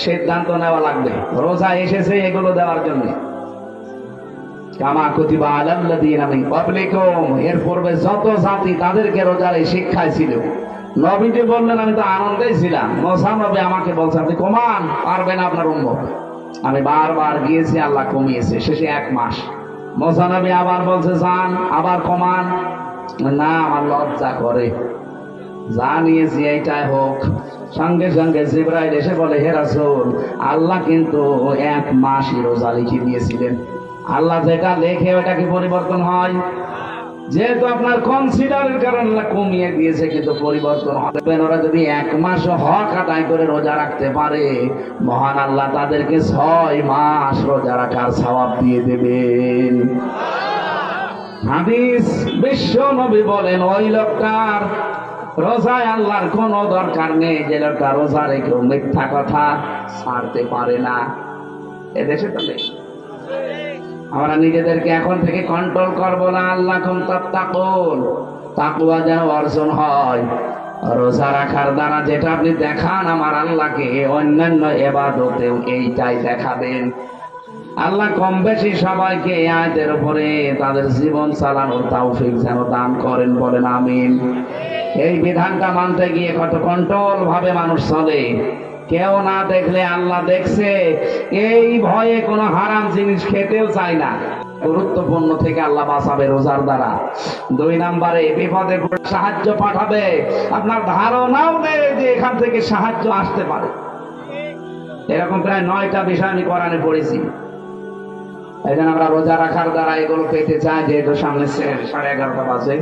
সিদ্ধান্ত নেওয়া লাগবে। রোজা এসেছে এগুলো দেওয়ার জন্য। কামা কুতিবা আলাল্লাযীনা মিন ক্বাবলিকুম, এর পূর্বে যত জাতি তাদেরকে রোজার এই শিক্ষায় ছিল। নবীজি বললেন আমি তো আনন্দেই ছিলাম। মুসা নবী আমাকে বলছে আপনি কমান, পারবেন আপনার উম্মত। আমি বারবার গিয়েছি, আল্লাহ কমিয়েছে, শেষে 1 মাস। মুসা নবী আবার বলছে যান, আবার কমান। না, আমার লজ্জা করে, যা নিয়েছি এইটাই হোক। সঙ্গে সঙ্গে জিবরাইল এসে বলে, হে রাসূল, আল্লাহ কিন্তু 1 মাসই রোজা লিখে দিয়েছিলেন। আল্লাহ যেটা লেখে ওটা কি পরিবর্তন হয়? যেহেতু আপনার কনসিডারের কারণে আল্লাহ কমিয়ে দিয়েছে, কিন্তু পরিবর্তন হবে। ওরা যদি 1 মাস হক আদায় করে রোজা রাখতে পারে, মহান আল্লাহ তাদেরকে 6 মাস রোজা রাখার সওয়াব দিয়ে দেবেন। হাদিস, বিশ্ব নবী বলেন, ওই লোকটার রোজায় আল্লাহর কোনো দরকার নেই যে লোকটা রোজা রেখেও মিথ্যা কথা ছাড়তে পারে না। এদেশে তো নেই। আমরা নিজেদেরকে এখন থেকে কন্ট্রোল করবো না। আল্লাহ তাত্তাকুন, তাকওয়া যেন অর্জন হয়। রোজা রাখার দ্বারা যেটা আপনি দেখান আমার আল্লাহকে, অন্যান্য ইবাদতেও এইটাই দেখাবেন। আল্লাহ কম বেশি সবাইকে এই আয়াতের উপরে তাদের জীবন চালানোর তৌফিক যেন দান করেন, বলেন আমিন। এই বিধানটা মানতে গিয়ে কত কন্ট্রোল ভাবে মানুষ চলে। কেউ না দেখলে আল্লাহ দেখছে, এই ভয়ে কোনো হারাম জিনিস খেতেও চায় না। গুরুত্বপূর্ণ থেকে আল্লাহ বাঁচাবে রোজার দ্বারা। 2 নম্বরে, বিপদে পড়ে সাহায্য পাঠাবে, আপনার ধারণাও নেই যে এখান থেকে সাহায্য আসতে পারে। এরকম প্রায় 9টা বিষয় আমি কোরআনে পড়েছি। এই জন্য আমরা রোজা রাখার দ্বারা এগুলো পেতে চাই, যেহেতু সামনে 11:30 বাজে।